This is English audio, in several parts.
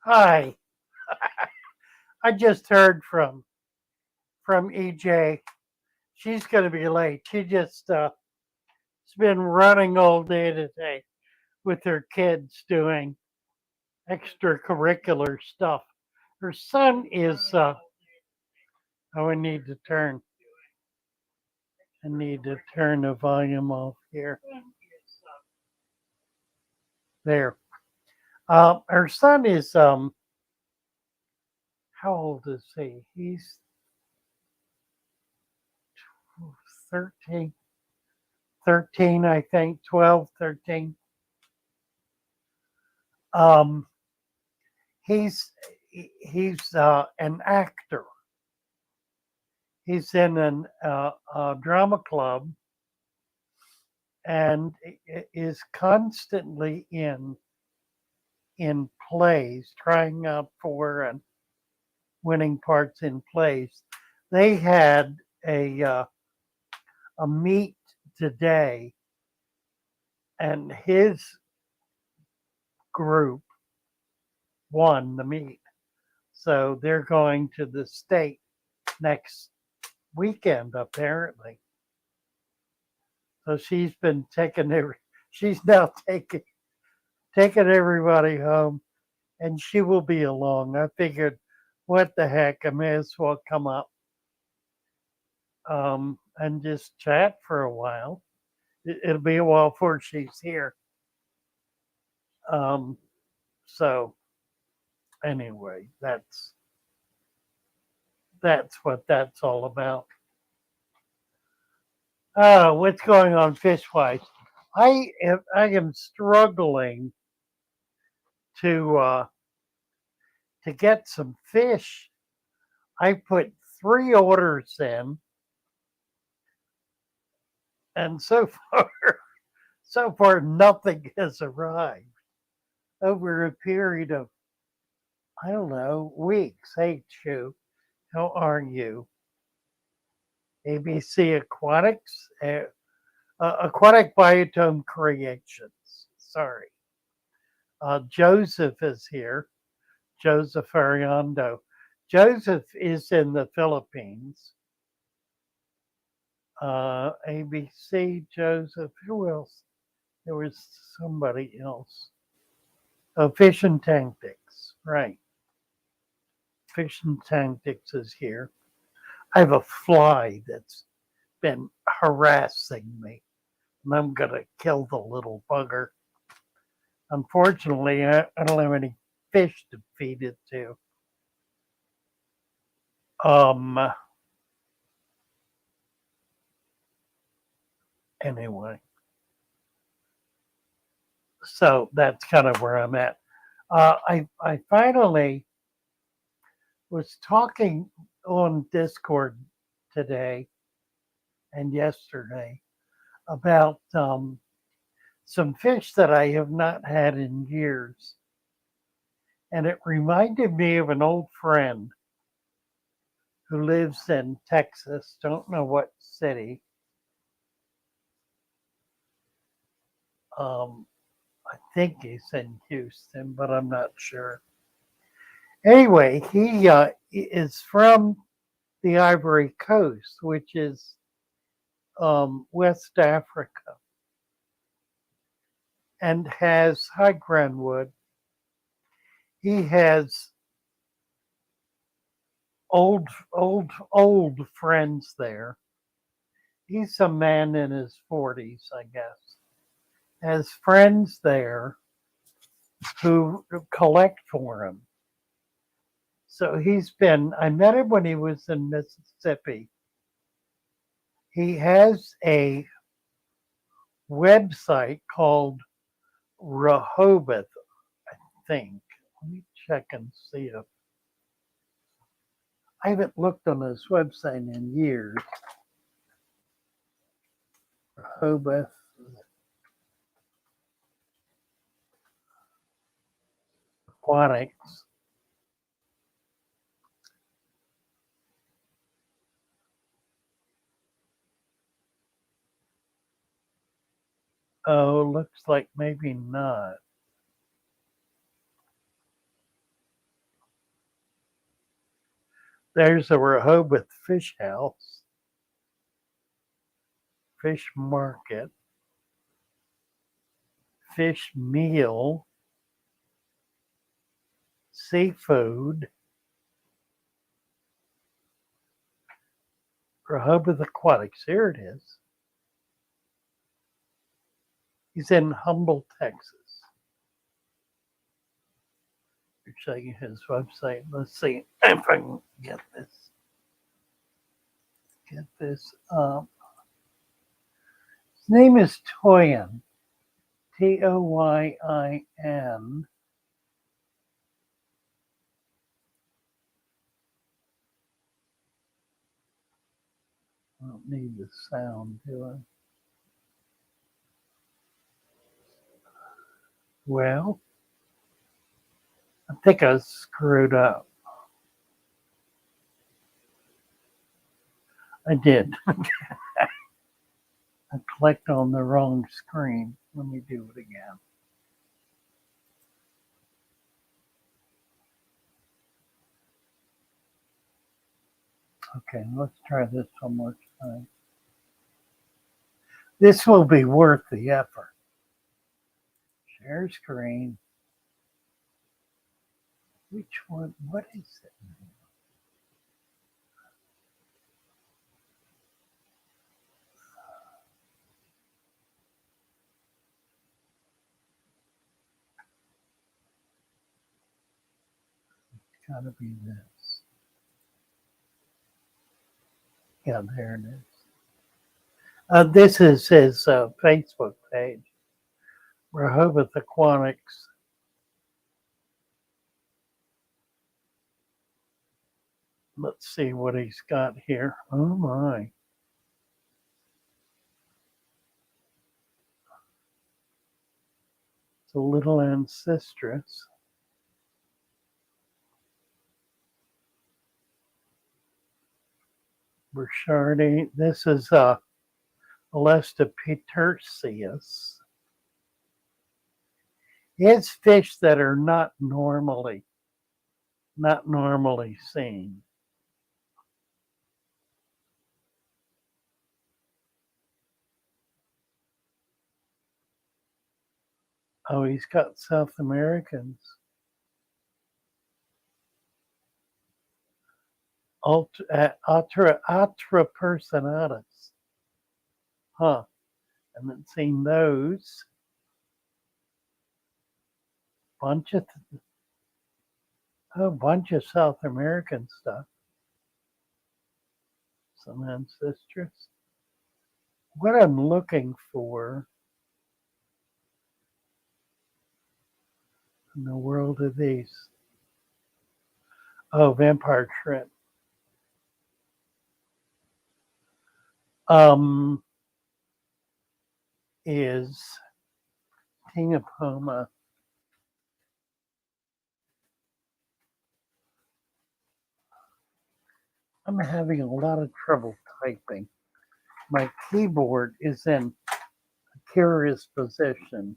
Hi, I just heard from EJ. She's going to be late. She just has been running all day today with her kids doing extracurricular stuff. Her son is. Oh, I need to turn the volume off here. There. Her son is. How old is he? He's 13, 13, I think, 12, 13. Um, he's he's an actor. He's in a drama club and is constantly in plays, trying out for and winning parts in plays. They had a meet today, and his group won the meet. So they're going to the state next weekend, apparently. So she's been taking she's now taking everybody home, and she will be along. I figured, what the heck, I may as well come up and just chat for a while. It'll be a while before she's here. Um, so anyway, that's what that's all about. What's going on fish wise? I am struggling to uh, to get some fish. I put 3 orders in, and so far so far nothing has arrived over a period of, I don't know, weeks. Hey, Chu, how are you? ABC Aquatics, Aquatic Biotome Creations. Sorry. Joseph is here. Joseph Ariando. Joseph is in the Philippines. ABC, Joseph. Who else? There was somebody else. Oh, Fish and Tactics. Right. Fish and Tactics is here. I have a fly that's been harassing me, and I'm going to kill the little bugger. Unfortunately, I don't have any fish to feed it to. Um, anyway, so that's kind of where I'm at. I finally was talking on Discord today and yesterday about some fish that I have not had in years. And it reminded me of an old friend who lives in Texas, don't know what city. Um, I think he's in Houston, but I'm not sure. Anyway, he is from the Ivory Coast, which is West Africa, and has high Granwood. He has old friends there. He's a man in his 40s, I guess. Has friends there who collect for him. So I met him when he was in Mississippi. He has a website called Rehoboth, I think. Let me check and see if I haven't looked on his website in years. Rehoboth Aquatics. Oh, looks like maybe not. There's a Rehoboth fish house, fish market, fish meal, seafood, Rehoboth Aquatics. Here it is. He's in Humble, Texas. You're checking his website. Let's see if I can get this. Get this up. His name is Toyin. Toyin. I don't need the sound, do I? Well, I think I screwed up. I did. I clicked on the wrong screen. Let me do it again. Okay, let's try this one more time. This will be worth the effort. Share screen. Which one? What is it? It's gotta be this. Yeah, there it is. This is his Facebook page, Rehoboth Aquatics. Let's see what he's got here. Oh my. It's a little ancestress. Burchardi. This is Alesta Petersius. It's fish that are not normally seen. Oh, he's got South Americans. Atra personatus. Huh. I haven't seen those. Bunch of South American stuff. Some ancestress. What I'm looking for in the world of these. Oh, vampire shrimp. Is Tinapoma. I'm having a lot of trouble typing. My keyboard is in a curious position.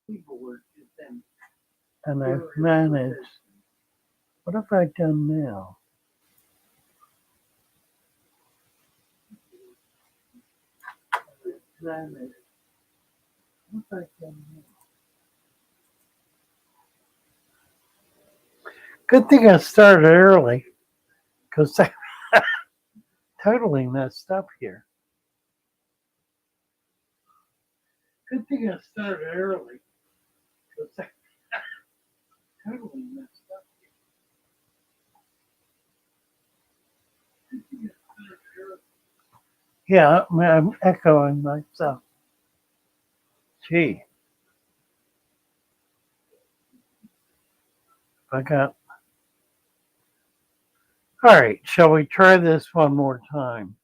Keyboard is in, and I've managed. What have I done now? What have I done now? Good thing I started early, because I totally messed up here. Good thing I started early, because I totally messed up here. Yeah, I'm echoing myself. Gee. I got. All right, shall we try this one more time?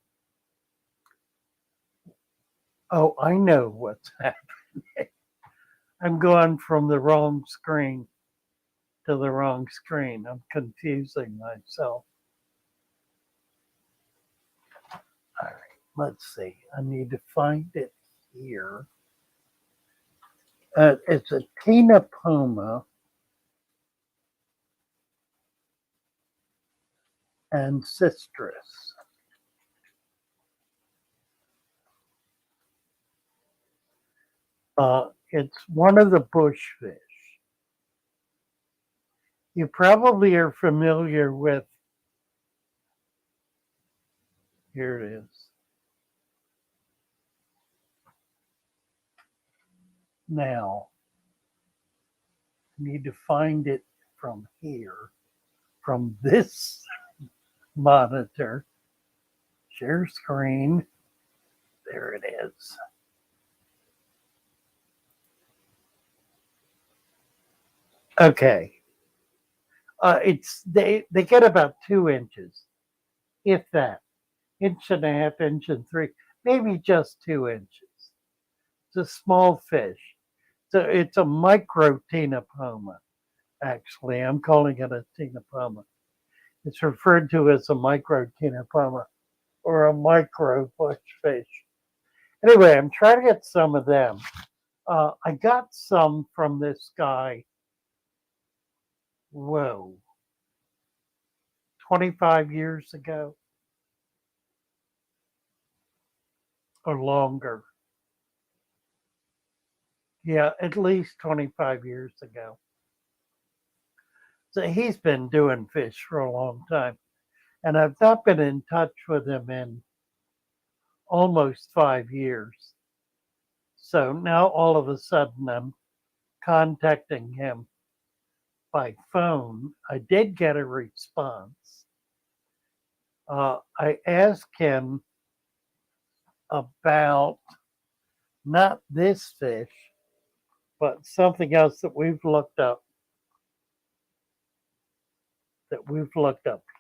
Oh, I know what's happening. I'm going from the wrong screen to the wrong screen. I'm confusing myself. All right, let's see. I need to find it here. It's a Tinapoma. and citrus. It's one of the bush fish. You probably are familiar with, here it is. Now, I need to find it from here, from this monitor. Share screen. There it is. Okay. They get about 2 inches, if that, inch and a half, inch and three, maybe just 2 inches. It's a small fish. So it's a micro tenopoma. Actually, I'm calling it a tenopoma. It's referred to as a micro tenopoma or a micro bush fish. Anyway, I'm trying to get some of them. I got some from this guy. Whoa, 25 years ago or longer. Yeah, at least 25 years ago. So he's been doing fish for a long time. And I've not been in touch with him in almost 5 years. So now all of a sudden I'm contacting him by phone. I did get a response. I asked him about not this fish, but something else that we've looked up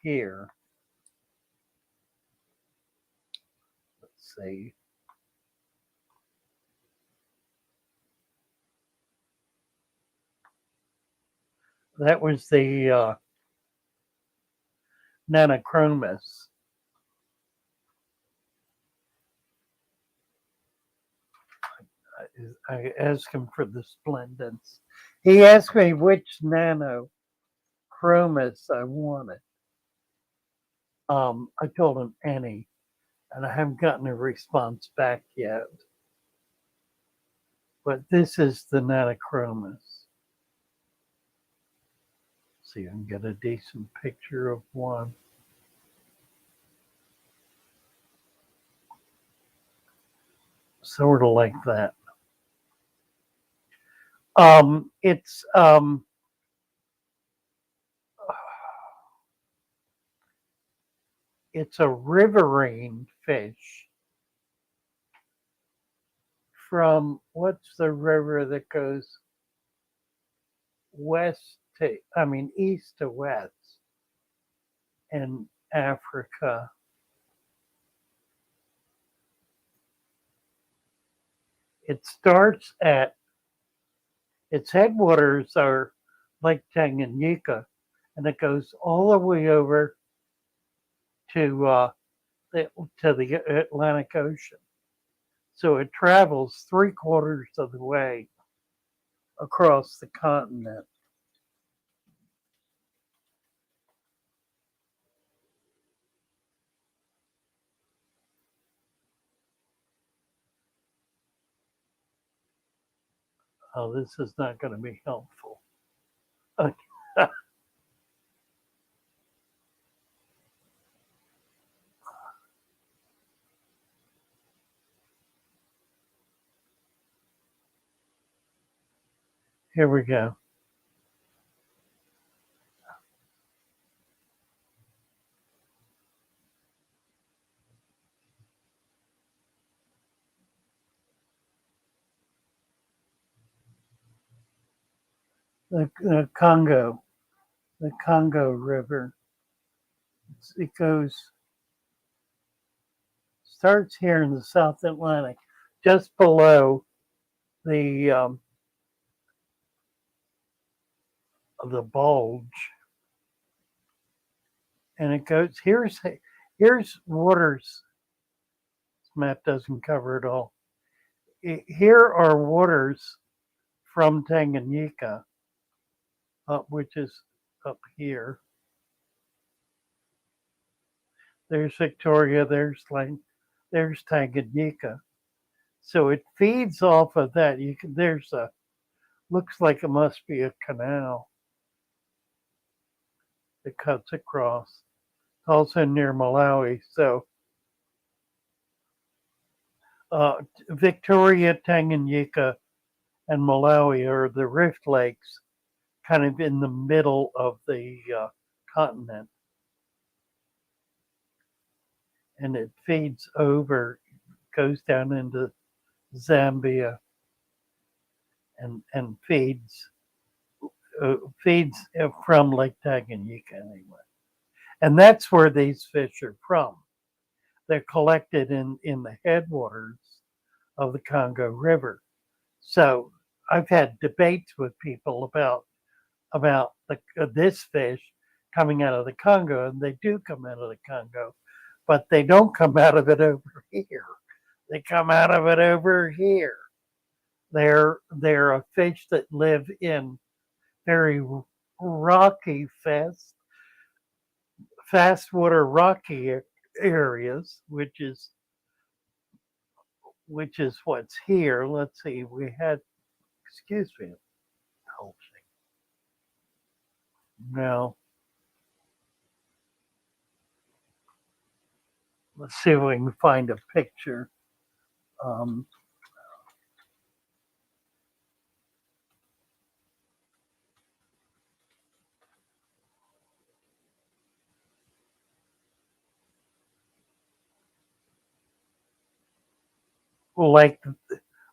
here. Let's see. That was the Nanochromis. I asked him for the splendens. He asked me which Nanochromis I wanted. I told him any, and I haven't gotten a response back yet. But this is the Nanochromis. See if I can get a decent picture of one. Sort of like that. It's a riverine fish from, what's the river that goes east to west in Africa. It starts at, its headwaters are Lake Tanganyika, and it goes all the way over to the Atlantic Ocean. So it travels 3/4 of the way across the continent. Oh, this is not going to be helpful. Okay. Here we go. The Congo River. It starts here in the South Atlantic, just below the bulge, and it goes. Here's waters. This map doesn't cover it all. Here are waters from Tanganyika, which is up here. There's Victoria, there's Lane, there's Tanganyika. So it feeds off of that. There's a, looks like it must be a canal that cuts across. It's also near Malawi. So Victoria, Tanganyika, and Malawi are the rift lakes, kind of in the middle of the continent. And it feeds over, goes down into Zambia, and feeds from Lake Tanganyika anyway. And that's where these fish are from. They're collected in the headwaters of the Congo River. So I've had debates with people about this fish coming out of the Congo, and they do come out of the Congo, but they don't come out of it over here. They come out of it over here. They're a fish that live in very rocky, fast water rocky areas, which is what's here. Let's see, we had, excuse me, now let's see if we can find a picture. Like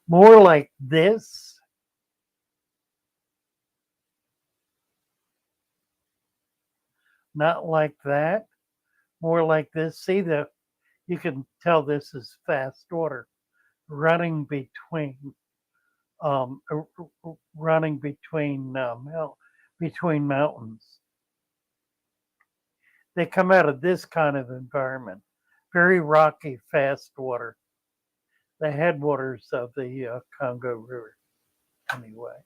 more like this. Not like that. More like this. See, you can tell this is fast water running between um, running between mountains. They come out of this kind of environment, very rocky, fast water, the headwaters of the Congo River. Anyway,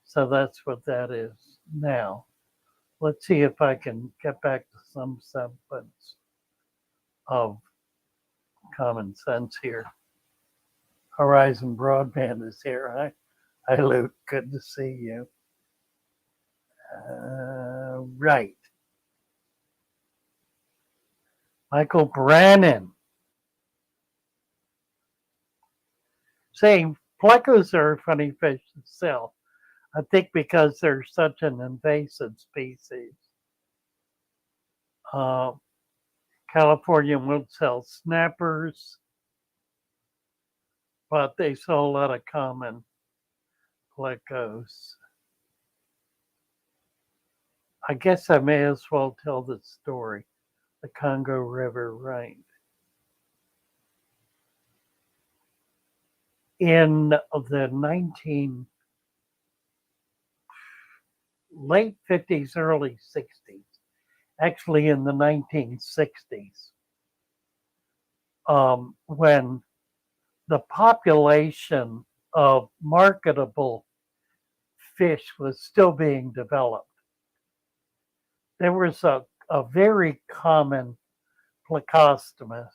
so that's what that is. Now, let's see if I can get back to some semblance of common sense here. Horizon Broadband is here. Hi, Luke. Good to see you. Right. Michael Brannon saying plecos are a funny fish to sell. I think because they're such an invasive species. California won't sell snappers, but they sell a lot of common plecos. I guess I may as well tell the story. The Congo River, right? In the late 50s, early 60s, actually in the 1960s, when the population of marketable fish was still being developed, there was a very common plecostomus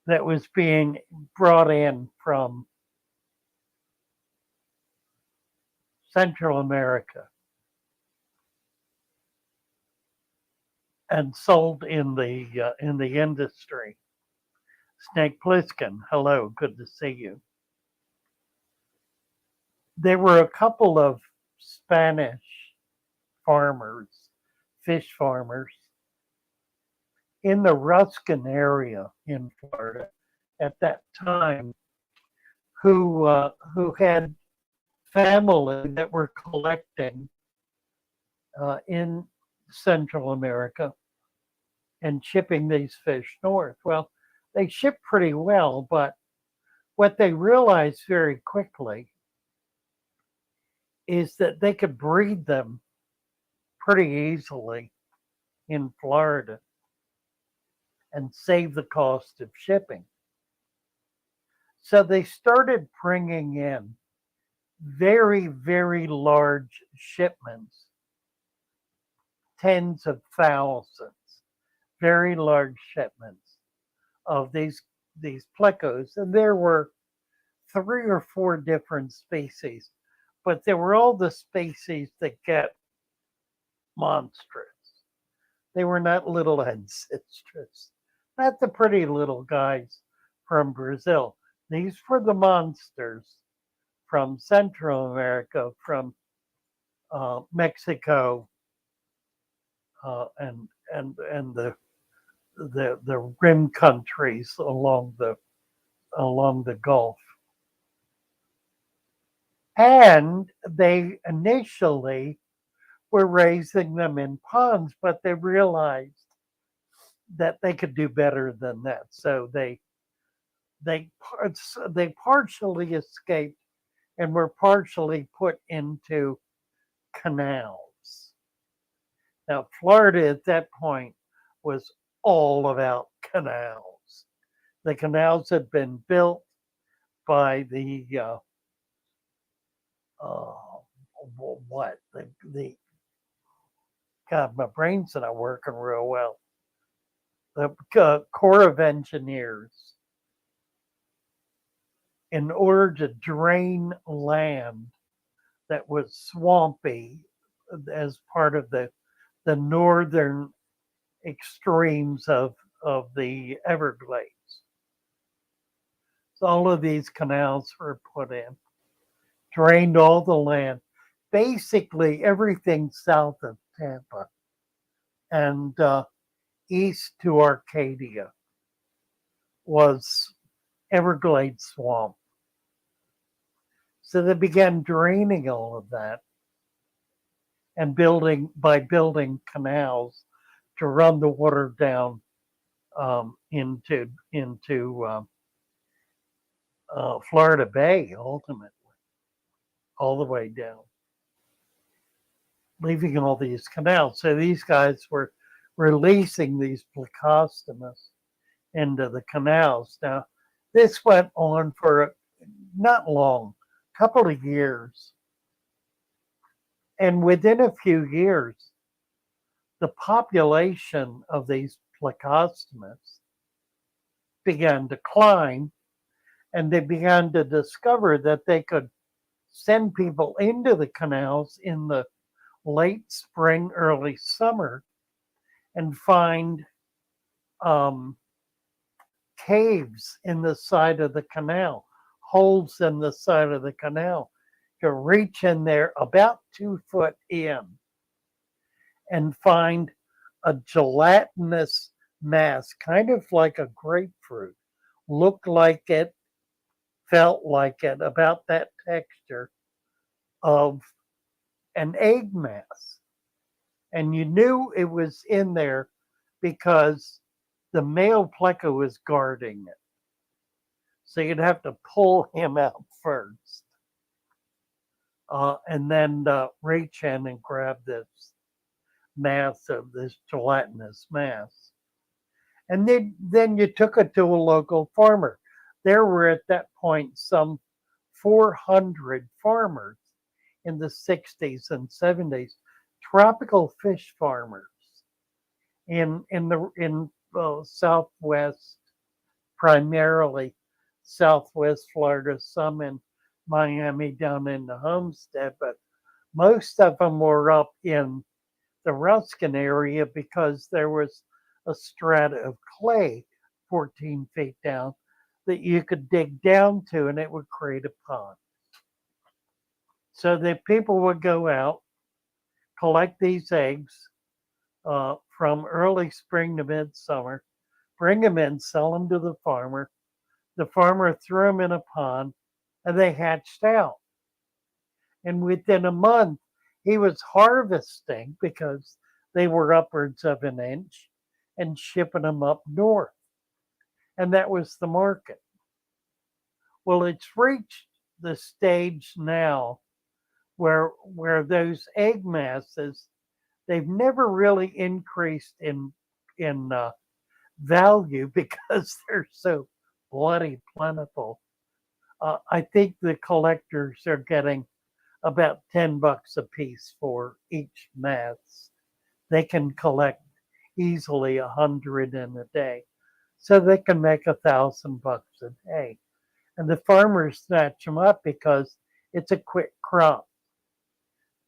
that was being brought in from Central America and sold in the industry. Snake Plissken, hello, good to see you. There were a couple of Spanish farmers, fish farmers, in the Ruskin area in Florida at that time who had family that were collecting in Central America and shipping these fish north. Well, they shipped pretty well, but what they realized very quickly is that they could breed them pretty easily in Florida and save the cost of shipping. So they started bringing in very, very large shipments tens of thousands, very large shipments of these plecos, and there were 3 or 4 different species, but they were all the species that get monstrous. They were not little ancestors, not the pretty little guys from Brazil. These were the monsters from Central America, from Mexico, and the rim countries along the Gulf. And they initially were raising them in ponds, but they realized that they could do better than that. So they partially escaped and were partially put into canals. Now, Florida at that point was all about canals. The canals had been built by the the God, my brain's not working real well. The Corps of Engineers, in order to drain land that was swampy as part of the northern extremes of the Everglades. So all of these canals were put in, drained all the land, basically everything south of Tampa and east to Arcadia was Everglades swamp. So they began draining all of that and building canals to run the water down into Florida Bay, ultimately, all the way down, leaving all these canals. So these guys were releasing these plecostomus into the canals. Now, this went on for not long, a couple of years. And within a few years, the population of these plecostomus began to decline, and they began to discover that they could send people into the canals in the late spring, early summer, and find caves in the side of the canal, holes in the side of the canal, to reach in there about 2 foot in and find a gelatinous mass, kind of like a grapefruit, looked like it, felt like it, about that texture of an egg mass. And you knew it was in there because the male pleco was guarding it. So you'd have to pull him out first, and then reach in and grab this mass of this gelatinous mass. And then you took it to a local farmer. There were at that point some 400 farmers in the 60s and 70s, tropical fish farmers in Southwest, primarily Southwest Florida, some in Miami down in the Homestead, but most of them were up in the Ruskin area because there was a strata of clay 14 feet down that you could dig down to, and it would create a pond. So the people would go out, collect these eggs from early spring to midsummer, bring them in, sell them to the farmer. The farmer threw them in a pond, and they hatched out. And within a month, he was harvesting, because they were upwards of an inch, and shipping them up north. And that was the market. Well, it's reached the stage now where those egg masses, they've never really increased in value because they're so bloody plentiful. I think the collectors are getting about $10 a piece for each mass they can collect easily 100 in a day. So they can make $1,000 a day. And the farmers snatch them up because it's a quick crop.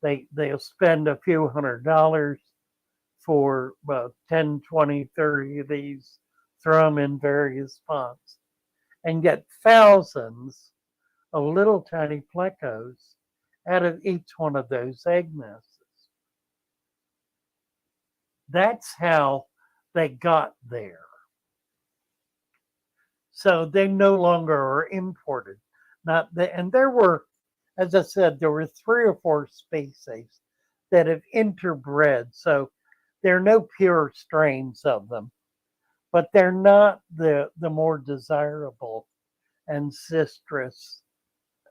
They'll spend a few $100s for 10, 20, 30 of these, throw them in various pots, and get thousands of little tiny plecos out of each one of those egg nests. That's how they got there. So they no longer are imported. And there were, as I said, there were 3 or 4 species that have interbred. So there are no pure strains of them, but they're not the more desirable ancestris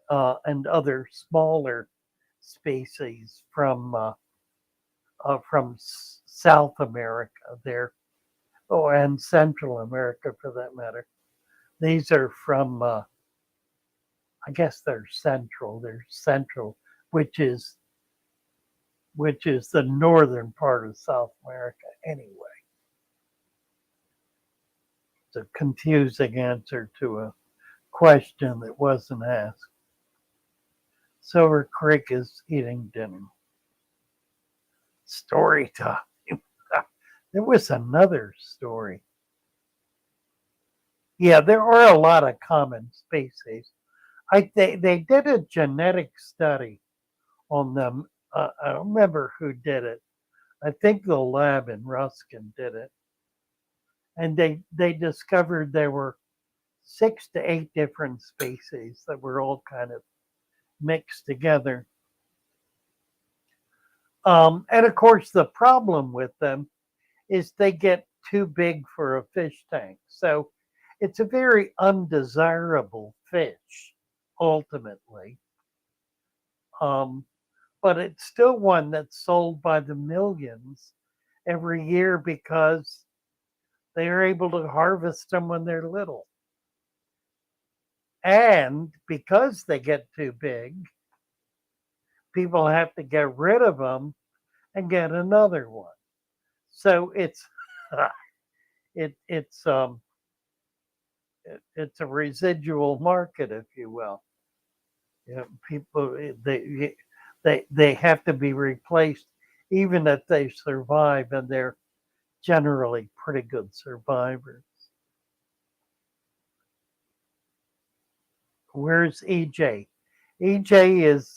and other smaller species from South America there, and Central America for that matter. These are from, I guess they're central. They're central, which is the northern part of South America anyway. It's a confusing answer to a question that wasn't asked. Silver Creek is eating dinner. Story time. There was another story. Yeah, there are a lot of common species. They did a genetic study on them. I don't remember who did it. I think the lab in Ruskin did it. And they discovered there were 6 to 8 different species that were all kind of mixed together. And of course, the problem with them is they get too big for a fish tank. So it's a very undesirable fish, ultimately. But it's still one that's sold by the millions every year because they are able to harvest them when they're little. And because they get too big, people have to get rid of them and get another one. So it's it's a residual market, if you will. People they have to be replaced, even if they survive, and they're generally pretty good survivors. Where's EJ? EJ is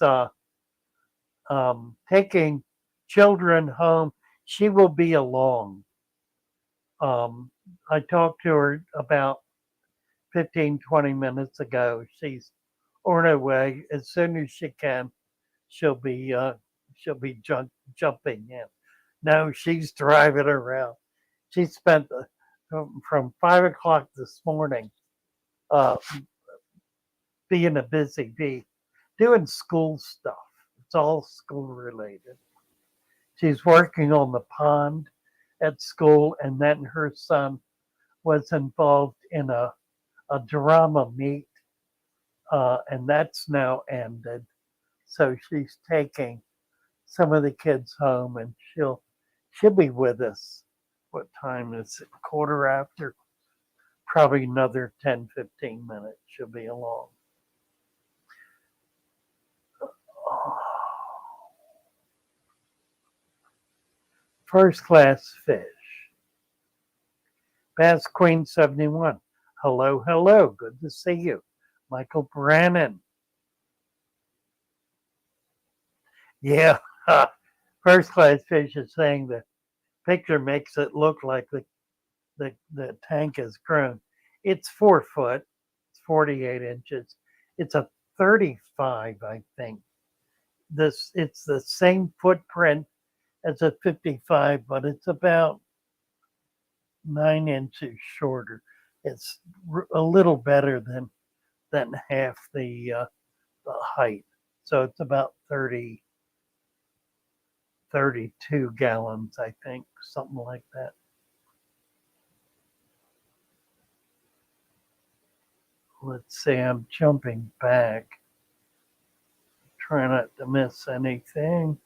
taking children home. She will be along. I talked to her about 15, 20 minutes ago. She's on her way. As soon as she can, she'll be jumping in. No, she's driving around. She spent from 5 o'clock this morning uh, being a busy bee, doing school stuff. It's all school related. She's working on the pond at school, and then her son was involved in a drama meet, and that's now ended. So she's taking some of the kids home, and she'll be with us. What time is it? Quarter after. Probably another 10, 15 minutes. She'll be along. First class fish. Bass Queen 71. Hello, hello. Good to see you. Michael Brannon. Yeah. First class fish is saying the picture makes it look like the tank has grown. It's 4 foot. It's 48 inches. It's a 35, I think. It's the same footprint as a 55, but it's about 9 inches shorter. It's a little better than half the height. So it's about 32 gallons, I think, something like that. Let's see, I'm jumping back. Try not to miss anything.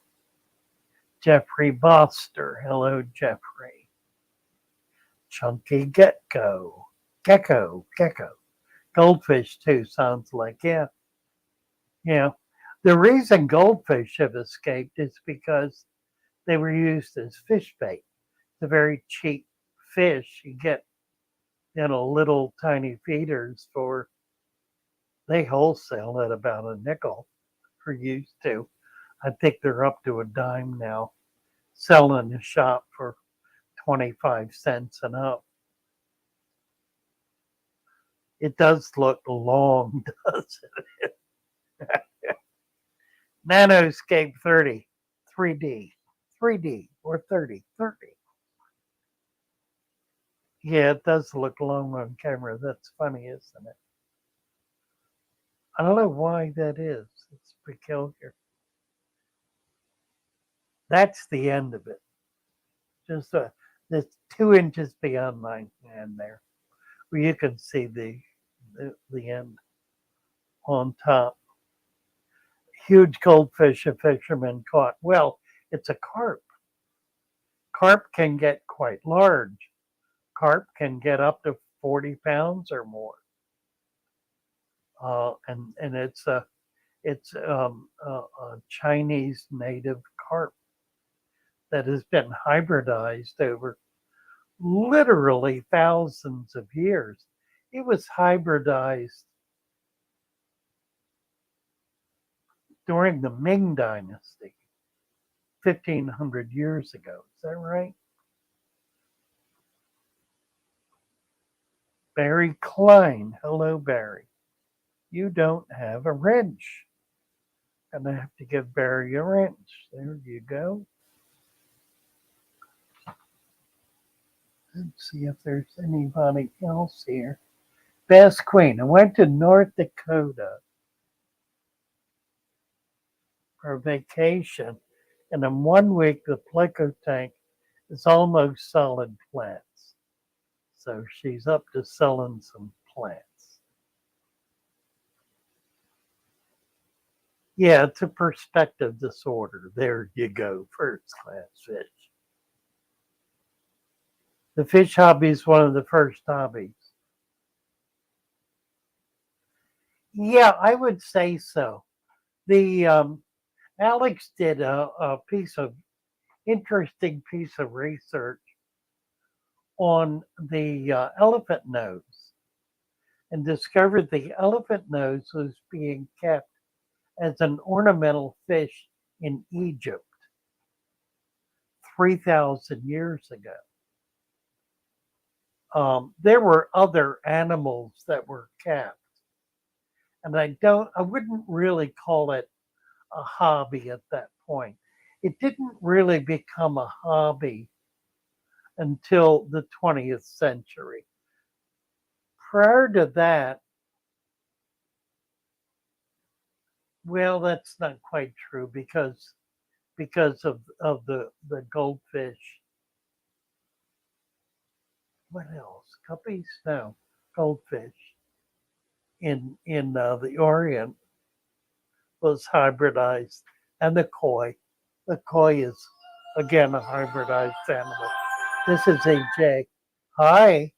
Jeffrey Boster. Hello, Jeffrey. Chunky Gecko. Goldfish too sounds like, yeah. Yeah. The reason goldfish have escaped is because they were used as fish bait. It's a very cheap fish. You get, little tiny feeders for, they wholesale at about a nickel for used to. I think they're up to a dime now, selling the shop for 25 cents and up. It does look long, does it? Nanoscape 30, 3D or 30. Yeah, it does look long on camera. That's funny, isn't it? I don't know why that is. It's peculiar. That's the end of it. Just that's 2 inches beyond my hand there, where you can see the end on top. Huge goldfish a fisherman caught. Well, it's a carp. Carp can get quite large. Carp can get up to 40 pounds or more. And it's a Chinese native carp that has been hybridized over literally thousands of years. It was hybridized during the Ming Dynasty, 1,500 years ago. Is that right? Barry Klein. Hello, Barry. You don't have a wrench. Gonna have to give Barry a wrench. There you go. Let's see if there's anybody else here. Best Queen. I went to North Dakota for vacation, and in 1 week the pleco tank is almost solid plants. So she's up to selling some plants. Yeah, it's a perspective disorder. There you go, first class fish. The fish hobby is one of the first hobbies. Yeah, I would say so. The Alex did a interesting piece of research on the elephant nose and discovered the elephant nose was being kept as an ornamental fish in Egypt 3,000 years ago. There were other animals that were kept, and I wouldn't really call it a hobby at that point. It didn't really become a hobby until the 20th century. Prior to that, well, that's not quite true because of the goldfish. What else? Guppies? No, goldfish in the Orient was hybridized, and the koi. The koi is again a hybridized animal. This is AJ. Hi.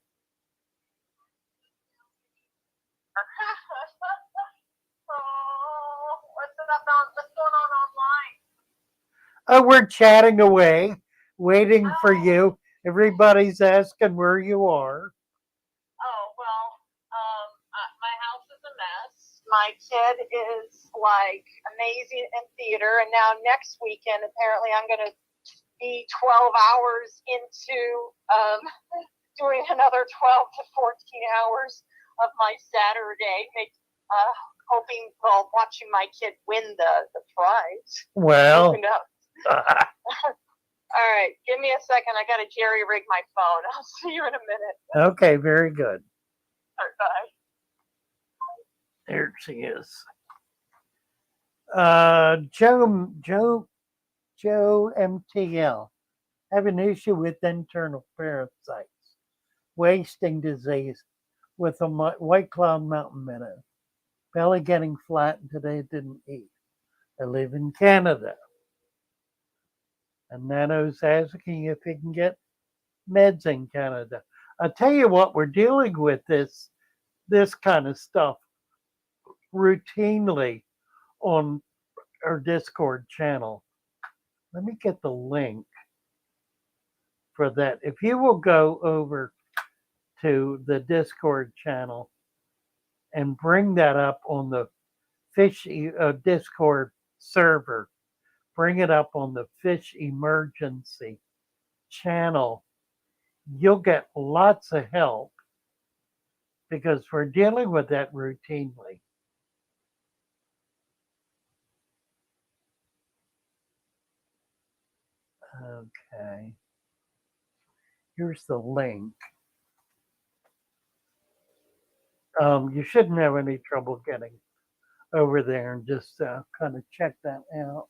What's going on online? Oh, we're chatting away, waiting for you. Everybody's asking where you are. Oh, well, my house is a mess. My kid is like amazing in theater. And now next weekend, apparently, I'm going to be 12 hours into doing another 12 to 14 hours of my Saturday, hoping, well, watching my kid win the prize. Well, all right, give me a second. I got to jerry rig my phone. I'll see you in a minute. Okay, very good. All right, bye. There she is. Joe MTL. Have an issue with internal parasites, wasting disease with a white cloud mountain minnow. Belly getting flat and today didn't eat. I live in Canada. And Nano's asking if he can get meds in Canada. I'll tell you what, we're dealing with this kind of stuff routinely on our Discord channel. Let me get the link for that. If you will go over to the Discord channel and bring that up on the fish Discord server, bring it up on the fish emergency channel, you'll get lots of help because we're dealing with that routinely. Okay. Here's the link. You shouldn't have any trouble getting over there and just kind of check that out.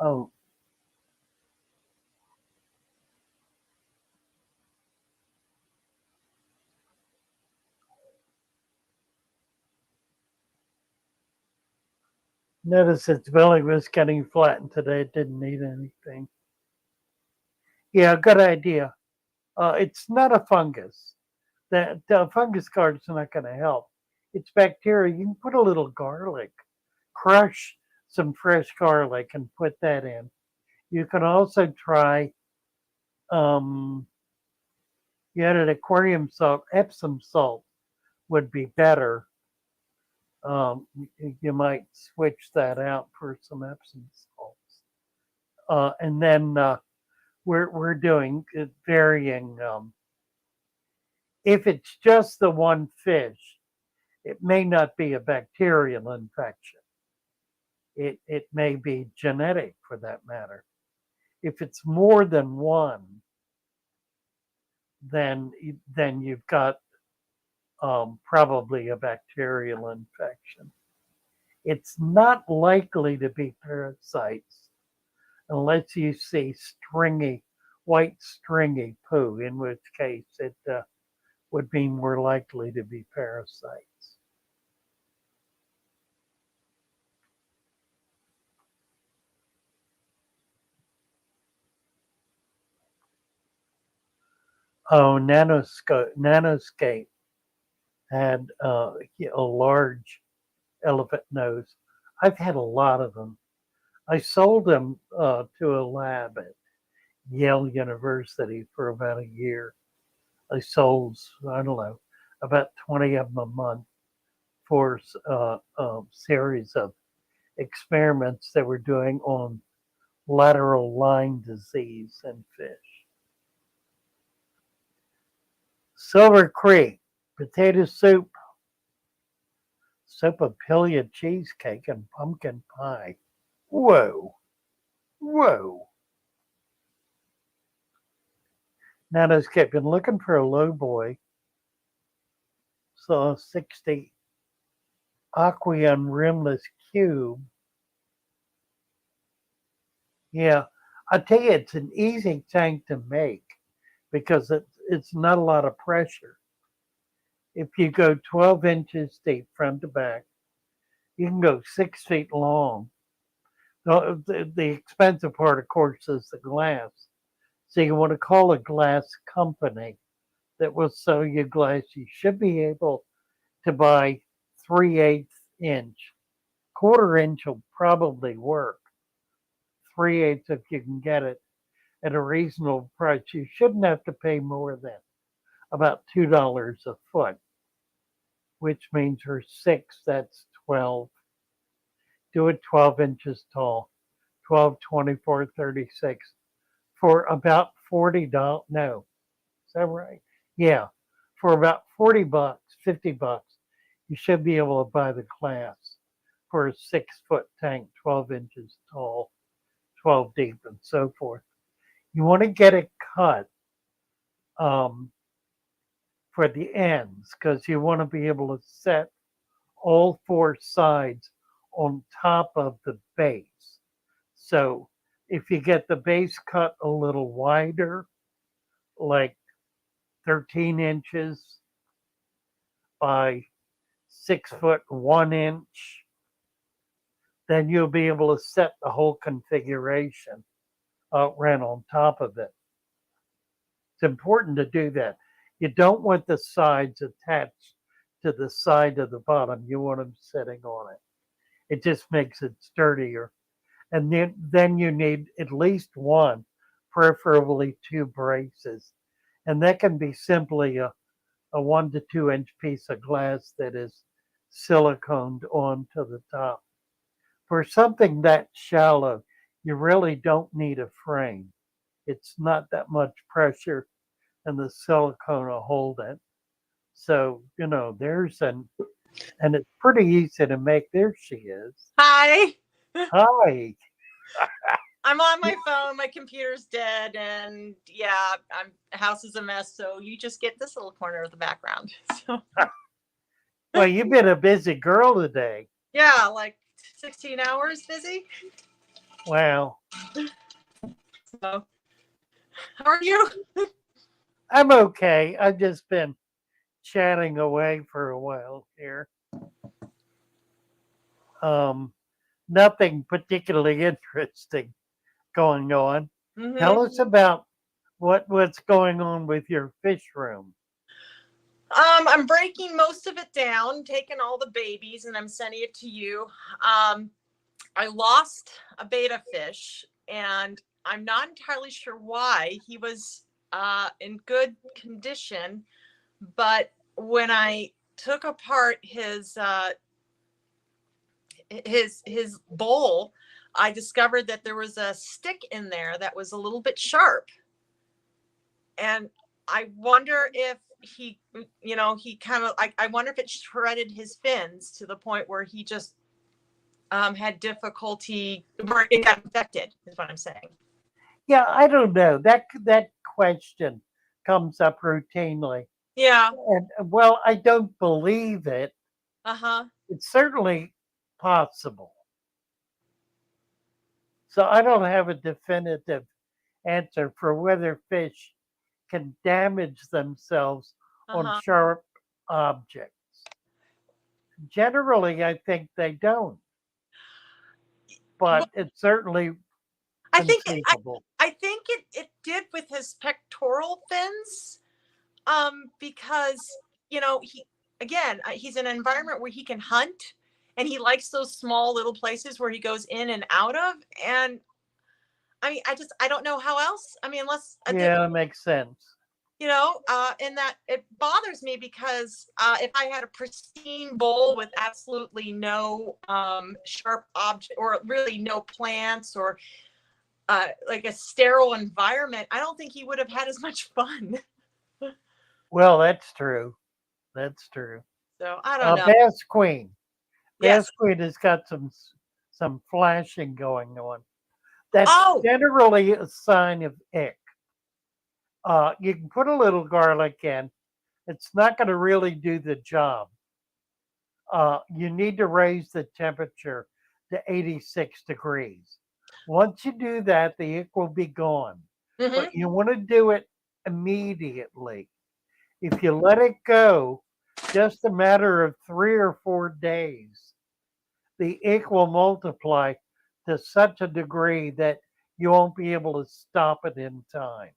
Oh, notice its belly was getting flattened today. It didn't need anything. Yeah, good idea. It's not a fungus. The fungus card's not going to help. It's bacteria. You can put a little garlic, crush some fresh garlic and put that in. You can also try, you added aquarium salt, Epsom salt would be better. You might switch that out for some Epsom salts. And then we're doing varying. If it's just the one fish, it may not be a bacterial infection. It may be genetic for that matter. If it's more than one, then you've got probably a bacterial infection. It's not likely to be parasites unless you see white stringy poo, in which case it would be more likely to be parasites. Oh, Nanoscape had a large elephant nose. I've had a lot of them. I sold them to a lab at Yale University for about a year. I sold, I don't know, about 20 of them a month for a series of experiments they were doing on lateral line disease in fish. Silver Creek, potato soup, Sopapilia cheesecake, and pumpkin pie. Whoa, whoa. Nanoscape, been looking for a low boy. Saw 60 Aqueon rimless cube. Yeah, I tell you, it's an easy tank to make because it's not a lot of pressure. If you go 12 inches deep front to back, you can go 6 feet long. The expensive part, of course, is the glass. So you want to call a glass company that will sell you glass. You should be able to buy 3/8 inch. 1/4 inch will probably work. 3/8 if you can get it at a reasonable price. You shouldn't have to pay more than about $2 a foot, which means for 6, that's 12. Do it 12 inches tall, 12, 24, 36 for about $40. No, is that right? Yeah, for about $40, $50, you should be able to buy the glass for a 6-foot tank, 12 inches tall, 12 deep, and so forth. You want to get it cut for the ends because you want to be able to set all 4 sides on top of the base. So if you get the base cut a little wider, like 13 inches by 6 foot 1 inch, then you'll be able to set the whole configuration right on top of it. It's important to do that. You don't want the sides attached to the side of the bottom. You want them sitting on it. It just makes it sturdier. And then you need at least one, preferably two braces. And that can be simply a 1 to 2 inch piece of glass that is siliconed onto the top. For something that shallow, you really don't need a frame. It's not that much pressure and the silicone will hold it. So, and it's pretty easy to make. There she is. Hi. Hi. I'm on my phone. My computer's dead, and yeah, house is a mess. So you just get this little corner of the background. So Well, you've been a busy girl today. yeah, like 16 hours busy. Wow. So how are you? I'm okay. I've just been chatting away for a while here. Nothing particularly interesting going on. Mm-hmm. Tell us about what's going on with your fish room. I'm breaking most of it down, taking all the babies, and I'm sending it to you. I lost a beta fish, and I'm not entirely sure why. He was in good condition, but when I took apart his bowl, I discovered that there was a stick in there that was a little bit sharp, and I wonder if he kind of, I wonder if it shredded his fins to the point where he just had difficulty, where it got infected, is what I'm saying. Yeah, I don't know. That question comes up routinely. Yeah. And well, I don't believe it. Uh-huh. It's certainly possible. So I don't have a definitive answer for whether fish can damage themselves on Uh-huh. sharp objects. Generally, I think they don't, but it's certainly I think conceivable. I think it did with his pectoral fins, because he's in an environment where he can hunt, and he likes those small little places where he goes in and out of. And I mean, I don't know how else. I mean, unless Yeah, it makes sense. and that it bothers me because if I had a pristine bowl with absolutely no sharp object, or really no plants, or like a sterile environment, I don't think he would have had as much fun. Well, that's true. That's true. So I don't know. Bass Queen. Yes. Bass Queen has got some flashing going on. That's Oh. generally a sign of ick. You can put a little garlic in. It's not going to really do the job. You need to raise the temperature to 86 degrees. Once you do that, the ick will be gone. Mm-hmm. But you want to do it immediately. If you let it go just a matter of 3 or 4 days, the ick will multiply to such a degree that you won't be able to stop it in time.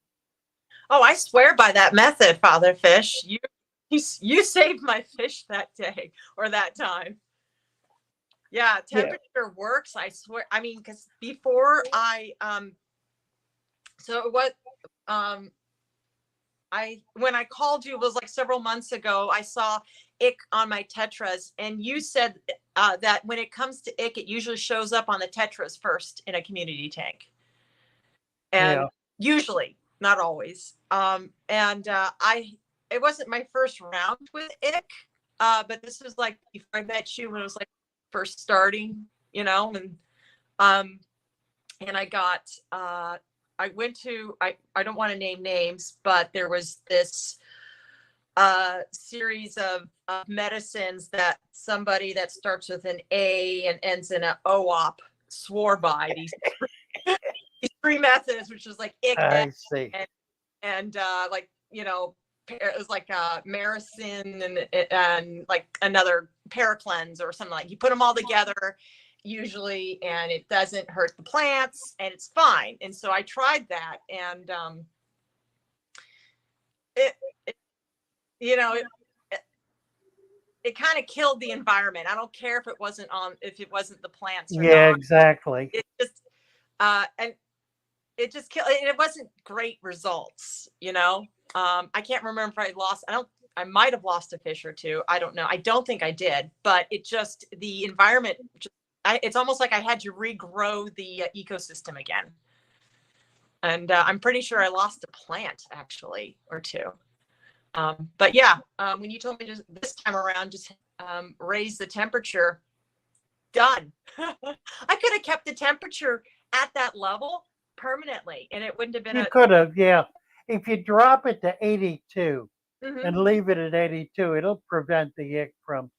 Oh, I swear by that method, Father Fish. You saved my fish that day or that time. Yeah, temperature works. I swear. I mean, because before when I called you, it was like several months ago. I saw ick on my tetras, and you said that when it comes to ick, it usually shows up on the tetras first in a community tank, and usually, not always. It wasn't my first round with ick, but this was like before I met you, when it was like first starting, and I got I went to, I don't want to name names, but there was this series of medicines that somebody that starts with an A and ends in an OOP swore by, these three methods, which was like ick, I see. and like, it was like Maricin and like another Paracleanse or something. Like, you put them all together usually, and it doesn't hurt the plants, and it's fine. And so I tried that, and it, it you know, it kind of killed the environment. I don't care if it wasn't the plants or Yeah, not. exactly. It just and it just killed. It wasn't great results, you know. I can't remember if I might have lost a fish or two. I don't know. I don't think I did, but the environment. It's almost like I had to regrow the ecosystem again. And I'm pretty sure I lost a plant actually or two. But yeah, when you told me just this time around, just raise the temperature, done. I could have kept the temperature at that level permanently, and it wouldn't have been You could have, yeah. If you drop it to 82 Mhm. and leave it at 82, it'll prevent the ick from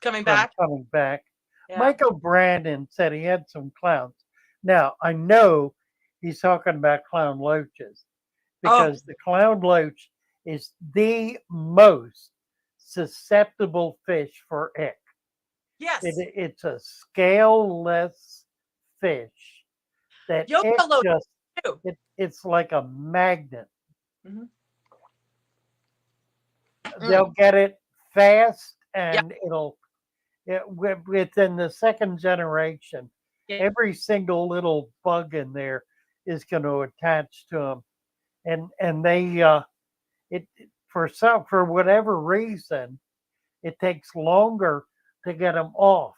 coming back. coming back. Yeah. Michael Brandon said he had some clowns. Now, I know he's talking about clown loaches because the clown loach is the most susceptible fish for ick. Yes. It's a scaleless fish that Yo-yo ick loach just, too. it's like a magnet. Mhm. They'll get it fast and within the second generation, Yeah. every single little bug in there is going to attach to them, and they it for whatever reason it takes longer to get them off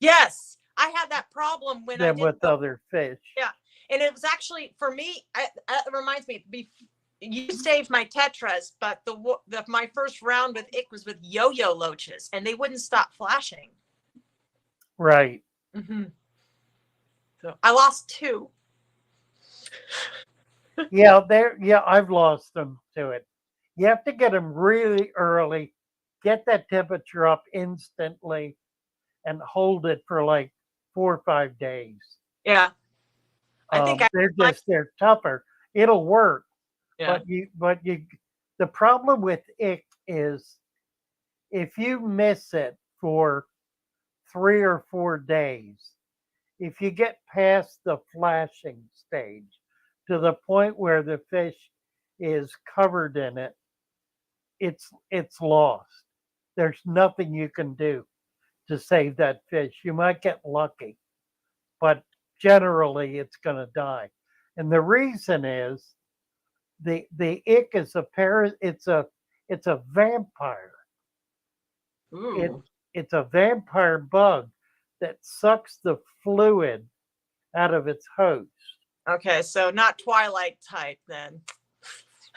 Yes, I had that problem when I than did with other fish. Yeah, and it was actually for me. It reminds me. You saved my tetras, but my first round with ick was with yo-yo loaches, and they wouldn't stop flashing. Right. Mm-hmm. So I lost 2. Yeah, I've lost them to it. You have to get them really early, get that temperature up instantly, and hold it for like 4 or 5 days. Yeah, I think they're tougher. It'll work, Yeah. but the problem with ick is if you miss it for 3 or 4 days, if you get past the flashing stage to the point where the fish is covered in it, it's lost. There's nothing you can do to save that fish. You might get lucky, but generally it's going to die. And the reason is the ick is it's a vampire. Ooh. It's a vampire bug that sucks the fluid out of its host. Okay, so not Twilight type then.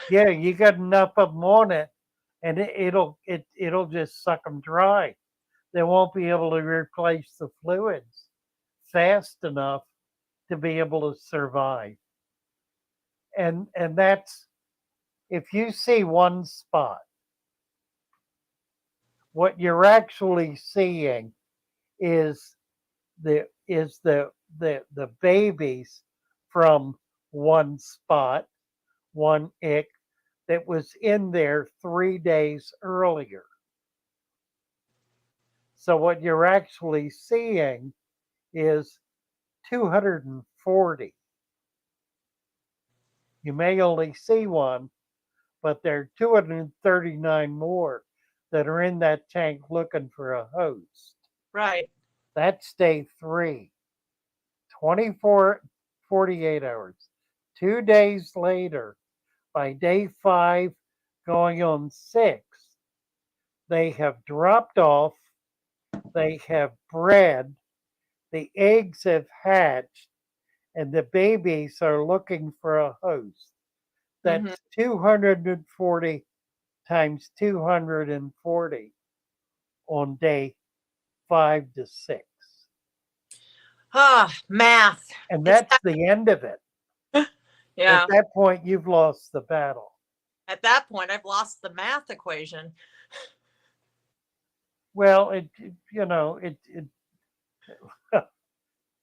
Yeah, you got enough of them on it, and it'll just suck them dry. They won't be able to replace the fluids fast enough to be able to survive. And that's if you see one spot, what you're actually seeing is the babies from one spot, one ick that was in there 3 days earlier. So what you're actually seeing is 240. You may only see one, but there are 239 more that are in that tank looking for a host. Right. That's day 3. 24, 48 hours. 2 days later, by day 5, going on 6, they have dropped off, they have bred, the eggs have hatched, and the babies are looking for a host. That's 240 times 240 on day 5 to 6. Math. And that's the end of it. Yeah. At that point, you've lost the battle. At that point, I've lost the math equation. Well,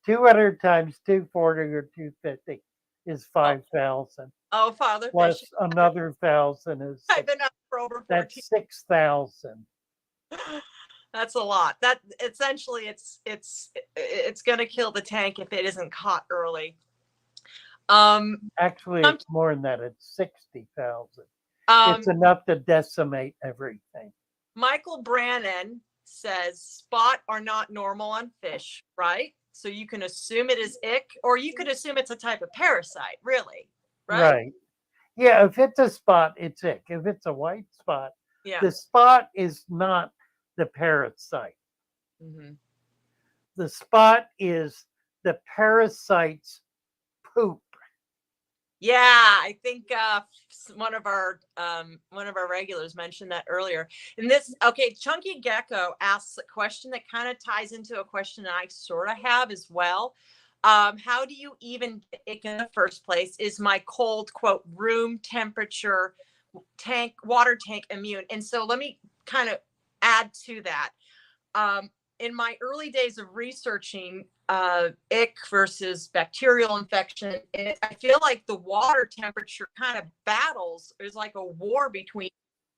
200 times 240 or 250 is 5,000. Oh, Father Plus Fish. another 1,000 is I've been up for over 14. that's 6,000. That's a lot. That essentially it's going to kill the tank if it isn't caught early. Actually, some- it's more than that. It's 60,000. um, It's enough to decimate everything. Michael Brannon says spot are not normal on fish, right? So you can assume it is ick, or you could assume it's a type of parasite, really, right? Right. Yeah, if it's a spot, it's ick. If it's a white spot, Yeah. the spot is not the parasite. Mm-hmm. The spot is the parasite's poop. Yeah, I think one of our regulars mentioned that earlier. And this, okay, Chunky Gecko asks a question that kind of ties into a question I sort of have as well. How do you even get ick in the first place? Is my cold, quote, room temperature water tank immune? And so let me kind of add to that. In my early days of researching ick versus bacterial infection, I feel like the water temperature kind of battles. There's like a war between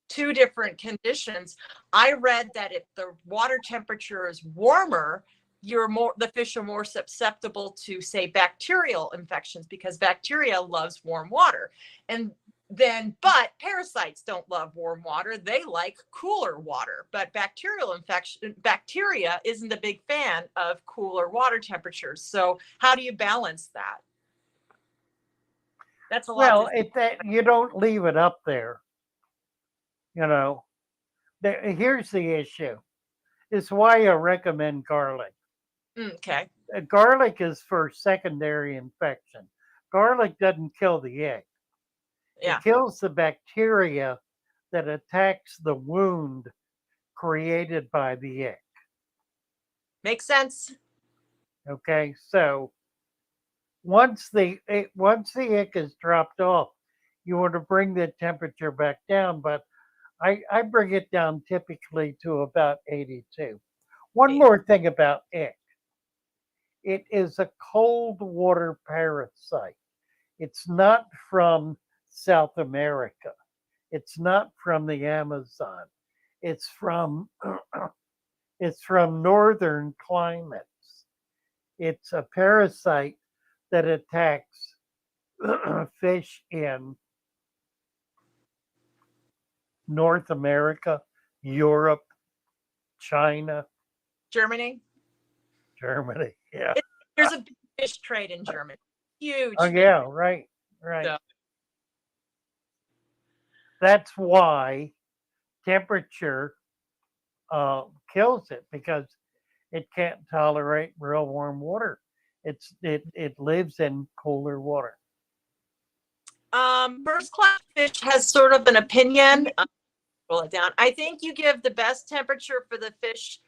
two different conditions. I read that if the water temperature is warmer, the fish are more susceptible to, say, bacterial infections, because bacteria loves warm water. But parasites don't love warm water. They like cooler water. But bacteria isn't a big fan of cooler water temperatures. So how do you balance that? That's a lot. Well, you don't leave it up there. You know, here's the issue. It's why I recommend garlic. Okay. Garlic is for secondary infection. Garlic doesn't kill the egg. Yeah. It kills the bacteria that attacks the wound created by the egg. Makes sense. Okay, so once the egg is dropped off, you want to bring the temperature back down, but I bring it down typically to about 82. One more thing about ick. It is a cold water parasite. It's not from South America. It's not from the Amazon. It's from northern climates. It's a parasite that attacks fish in North America, Europe, China, Germany. Yeah. There's a big fish trade in Germany. Huge. Oh yeah, right. So, that's why temperature kills it, because it can't tolerate real warm water. It lives in cooler water. First class fish has sort of an opinion. Roll it down. I think you give the best temperature for the fish,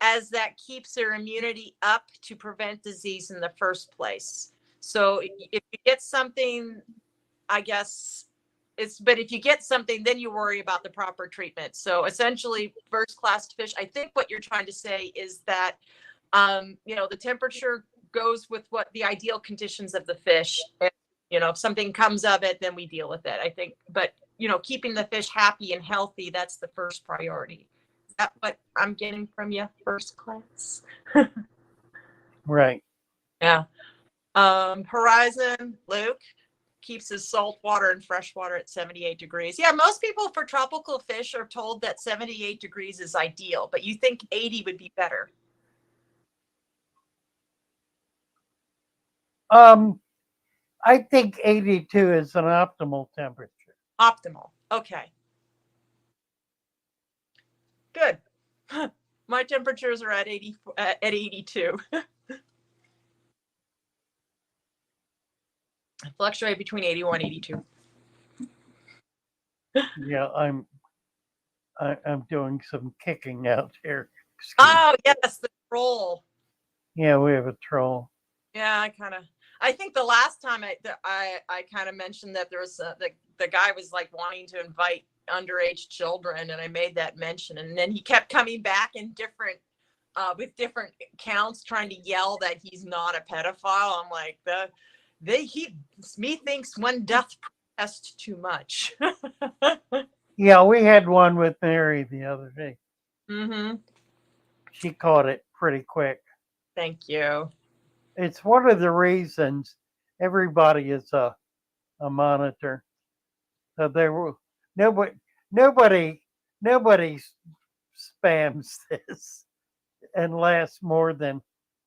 as that keeps their immunity up to prevent disease in the first place. So if you get something, I guess but if you get something, then you worry about the proper treatment. So essentially, first class fish, I think what you're trying to say is that, the temperature goes with what the ideal conditions of the fish. And, if something comes of it, then we deal with it, I think. But, keeping the fish happy and healthy, that's the first priority. Is that what I'm getting from you, first class? Right. Yeah. Horizon, Luke keeps his salt water and fresh water at 78 degrees. Yeah, most people for tropical fish are told that 78 degrees is ideal, but you think 80 would be better. I think 82 is an optimal temperature. Optimal. Okay. Good. My temperatures are at 82. I fluctuate between 81 and 82. Yeah, I'm doing some kicking out here. Oh, yes, the troll. Yeah, we have a troll. Yeah, I think the last time I kind of mentioned that there was the guy was like wanting to invite underage children, and I made that mention, and then he kept coming back in with different accounts trying to yell that he's not a pedophile. I'm like, methinks one doth protest too much. Yeah, we had one with Mary the other day. Mm-hmm. she caught it pretty quick. Thank you. It's one of the reasons everybody is a monitor. So there were nobody nobody nobody spams this and lasts more than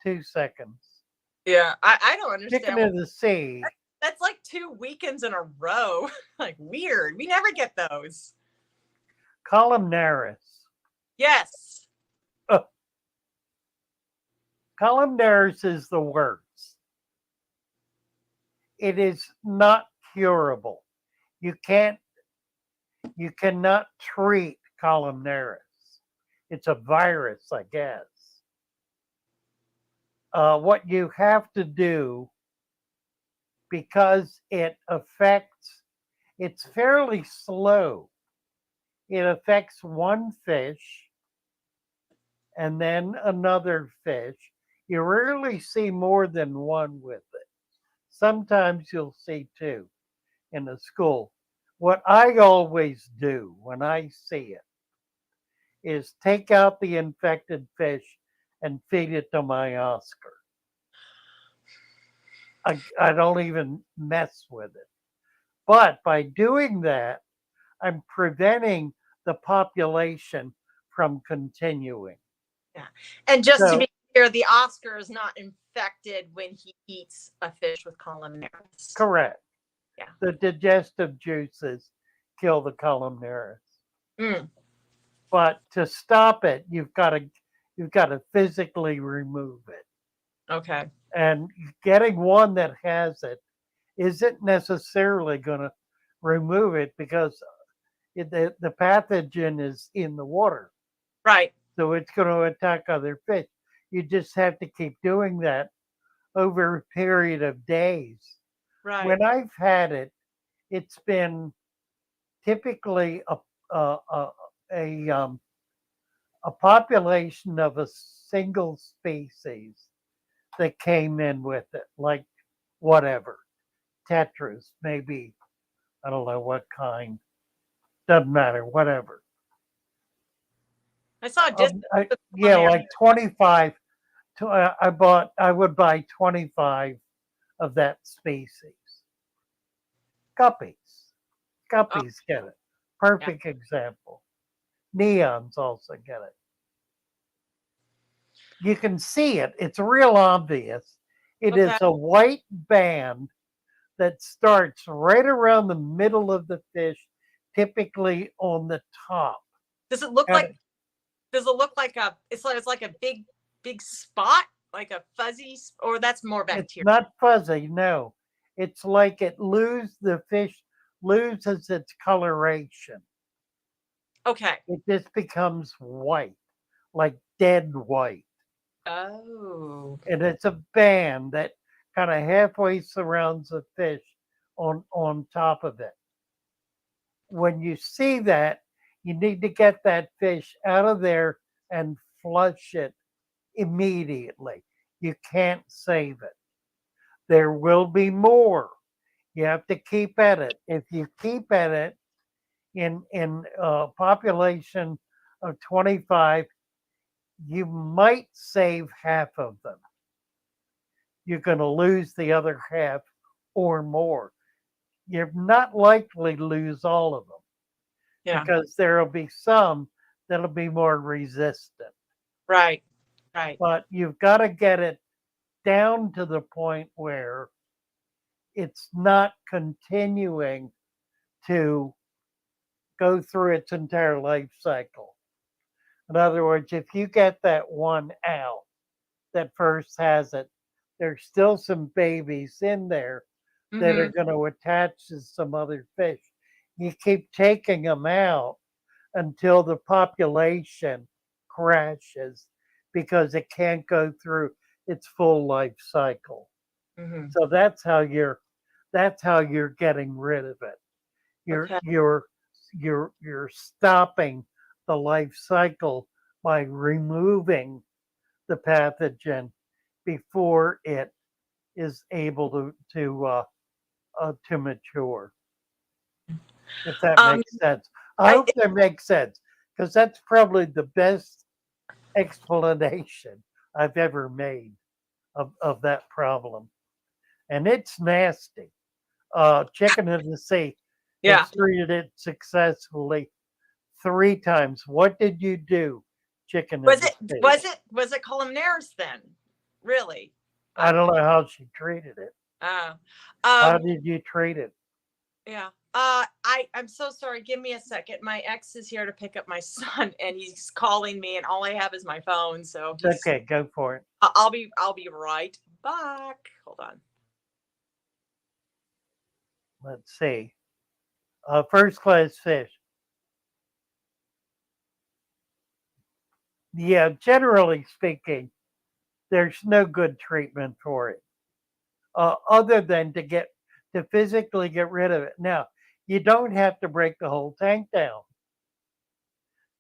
2 seconds. Yeah, I don't Chicken understand. of the sea. That's like 2 weekends in a row. Like weird. We never get those. Columnaris. Yes. Columnaris is the worst. It is not curable. You cannot treat columnaris. It's a virus, I guess. What you have to do, because it's fairly slow. It affects one fish and then another fish. You rarely see more than one with it. Sometimes you'll see two in a school. What I always do when I see it is take out the infected fish and feed it to my Oscar. I don't even mess with it. But by doing that, I'm preventing the population from continuing. Yeah. And just to So, be clear, the Oscar is not infected when he eats a fish with columnaris. correct. Yeah. The digestive juices kill the columnaris. Mm. But to stop it, you've got to physically remove it. Okay. And getting one that has it isn't necessarily going to remove it because the pathogen is in the water. Right. So it's going to attack other fish. You just have to keep doing that over a period of days. Right. When I've had it, it's been typically a population of a single species that came in with it, like whatever, tetras, maybe, I don't know what kind, doesn't matter, whatever. I saw just Yeah, like 25. I would buy 25 of that species. Guppies. Guppies get it. Perfect example. Neons also get it. You can see it. It's real obvious. It is a white band that starts right around the middle of the fish, typically on the top. Does it look like? Does it look like a? It's like a big spot, like a fuzzy, or that's more bacteria. It's not fuzzy. No, it's like the fish loses its coloration. Okay. It just becomes white, like dead white. Oh. And it's a band that kind of halfway surrounds the fish on top of it. When you see that, you need to get that fish out of there and flush it immediately. You can't save it. There will be more. You have to keep at it. If you keep at it in a population of 25, you might save half of them. You're going to lose the other half or more. You're not likely to lose all of them because there will be some that'll be more resistant. Right. Right. But you've got to get it down to the point where it's not continuing to go through its entire life cycle. In other words, if you get that one out that first has it, there's still some babies in there that are going to attach to some other fish. You keep taking them out until the population crashes because it can't go through its full life cycle. Mm-hmm. So that's how you're getting rid of it. You're stopping the life cycle by removing the pathogen before it is able to mature. If that makes sense. I hope that makes sense because that's probably the best explanation I've ever made of that problem. And it's nasty. Chicken of the Sea Yeah. has treated it successfully 3 times. What did you do, Chicken of Was the it Sea? was it columnaris then? Really? I don't know how she treated it. Uh, How um, did you treat it? yeah. I'm so sorry. Give me a second. My ex is here to pick up my son, and he's calling me, and all I have is my phone. So Okay, go for it. I'll be right back. Hold on. Let's see. First class fish. Yeah, generally speaking, there's no good treatment for it, other than to physically get rid of it. Now, you don't have to break the whole tank down.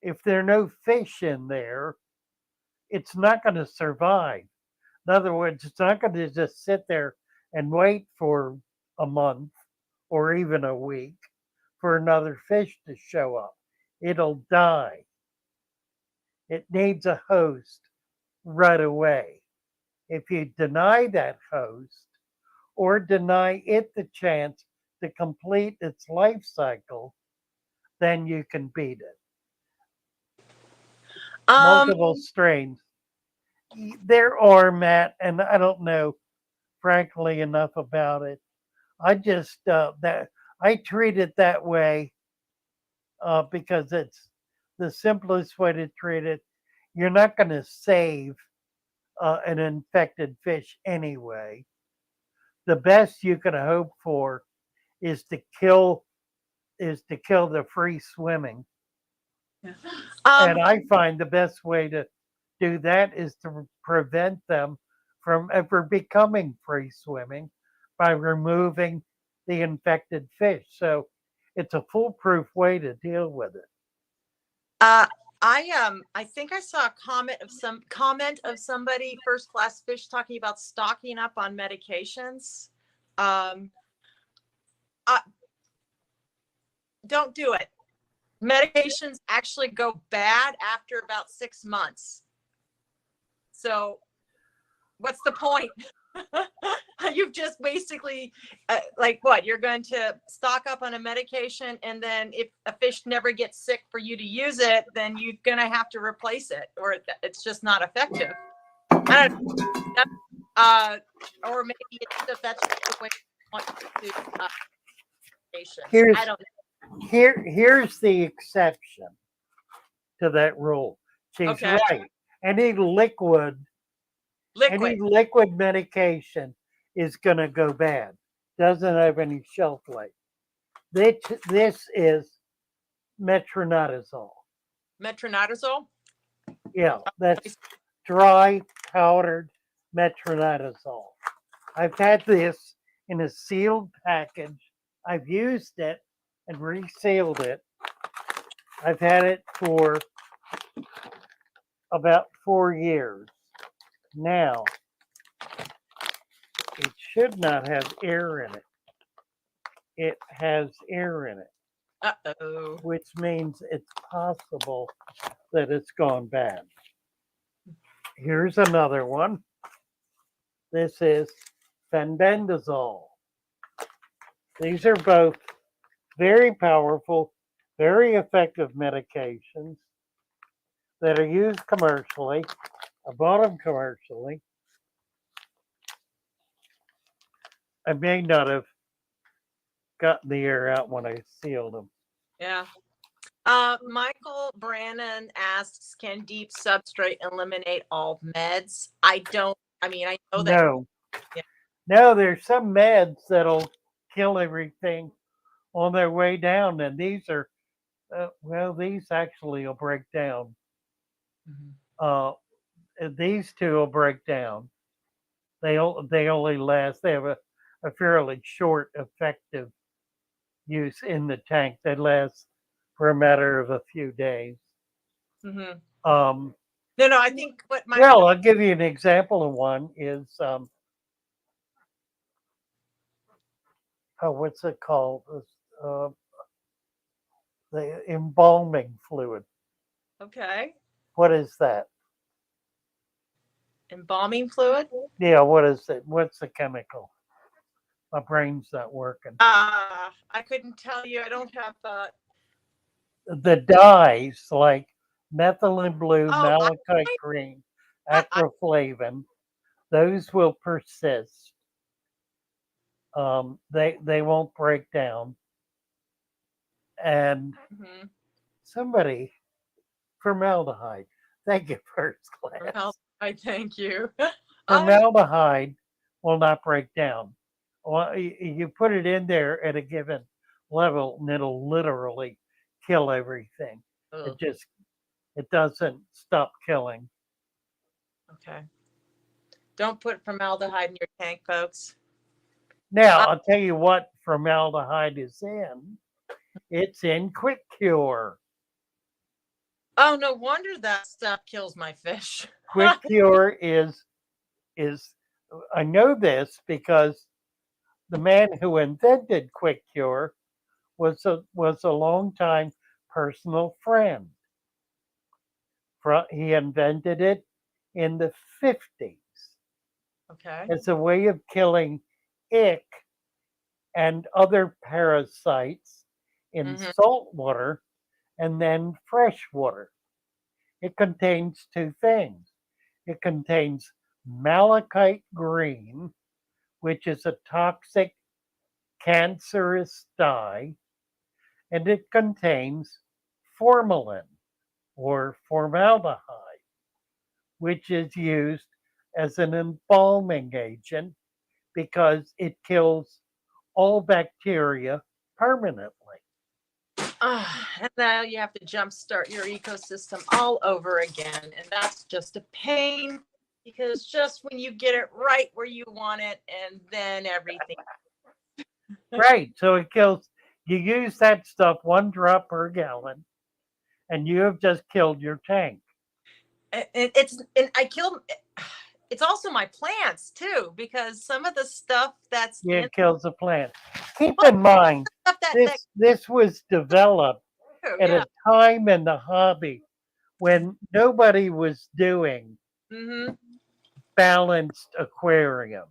If there are no fish in there, it's not going to survive. In other words, it's not going to just sit there and wait for a month or even a week for another fish to show up. It'll die. It needs a host right away. If you deny that host or deny it the chance to complete its life cycle, then you can beat it. Um, Multiple strains. There are, Matt, and I don't know, frankly, enough about it. I just that I treat it that way because it's the simplest way to treat it. You're not going to save an infected fish anyway. The best you can hope for is to kill the free swimming. And um, I find the best way to do that is to prevent them from ever becoming free swimming by removing the infected fish. So it's a foolproof way to deal with it. uh, I think I saw a comment of somebody first class fish talking about stocking up on medications. Um, uh, don't do it. Medications actually go bad after about 6 months. So what's the point? You've just basically like what, you're going to stock up on a medication, and then if a fish never gets sick for you to use it, then you're going to have to replace it, or it's just not effective. I don't know. Or maybe it's that's the way you want to patients. Here's I don't here's the exception to that rule. She's Okay. right. Any liquid liquid. medication is going to go bad. Doesn't have any shelf life. This is metronidazole. Metronidazole. Yeah, that's dry powdered metronidazole. I've had this in a sealed package. I've used it and resealed it. I've had it for about 4 years. Now, it should not have air in it. It has air in it, Uh-oh. which means it's possible that it's gone bad. Here's another one. This is fenbendazole. These are both very powerful, very effective medications that are used commercially. I bought them commercially. I may not have gotten the air out when I sealed them. Yeah. Michael Brannon asks, can deep substrate eliminate all meds? I know that. No. Yeah. No, there's some meds that'll kill everything on their way down, and these are, these actually will break down. Uh, these two will break down. They only last. They have a fairly short effective use in the tank. They last for a matter of a few days. Mm-hmm. No, I think what well, I'll give you an example of one is what's it called? The embalming fluid. Okay. What is that? Embalming fluid? Yeah, what is it? What's the chemical? My brain's not working. I couldn't tell you. I don't have The dyes like methylene blue, oh, malachite green, I acroflavin, those will persist. They won't break down. And mhm. somebody, formaldehyde. Thank you, first Well, class. I thank you. I Formaldehyde will not break down. Well, you put it in there at a given level, and it'll literally kill everything. ugh, It doesn't stop killing. okay. Don't put formaldehyde in your tank, folks. Now, Uh, I'll tell you what formaldehyde is in. It's in Quick Cure. oh, no wonder that stuff kills my fish. Quick Cure is I know this because the man who invented Quick Cure was a longtime personal friend. He invented it in the 50s Okay. as a way of killing ick and other parasites in Hmm. salt water and then fresh water. It contains two things. It contains malachite green, which is a toxic cancerous dye, and it contains formalin or formaldehyde, which is used as an embalming agent because it kills all bacteria permanently. And now you have to jumpstart your ecosystem all over again. And that's just a pain because just when you get it right where you want it, and then everything. Right. So it kills, you use that stuff 1 drop per gallon, and you have just killed your tank. And I killed. It's also my plants too because some of the stuff that's Yeah, in it kills the plant. Keep well, in mind, stuff that this was developed at yeah. a time in the hobby when nobody was doing Hmm. balanced aquariums.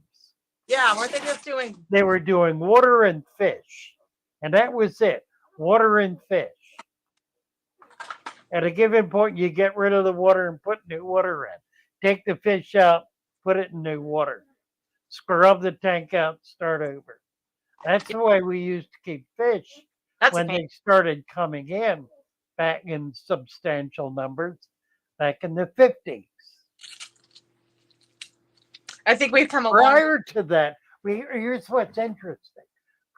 Yeah, weren't they just doing? They were doing water and fish, and that was it. Water and fish. At a given point, you get rid of the water and put new water in. Take the fish out, put it in new water. Scrub the tank out, start over. That's the way we used to keep fish That's a when pain. they started coming in back in substantial numbers back in the 50s. I think we've come a long. Prior to that, here's what's interesting.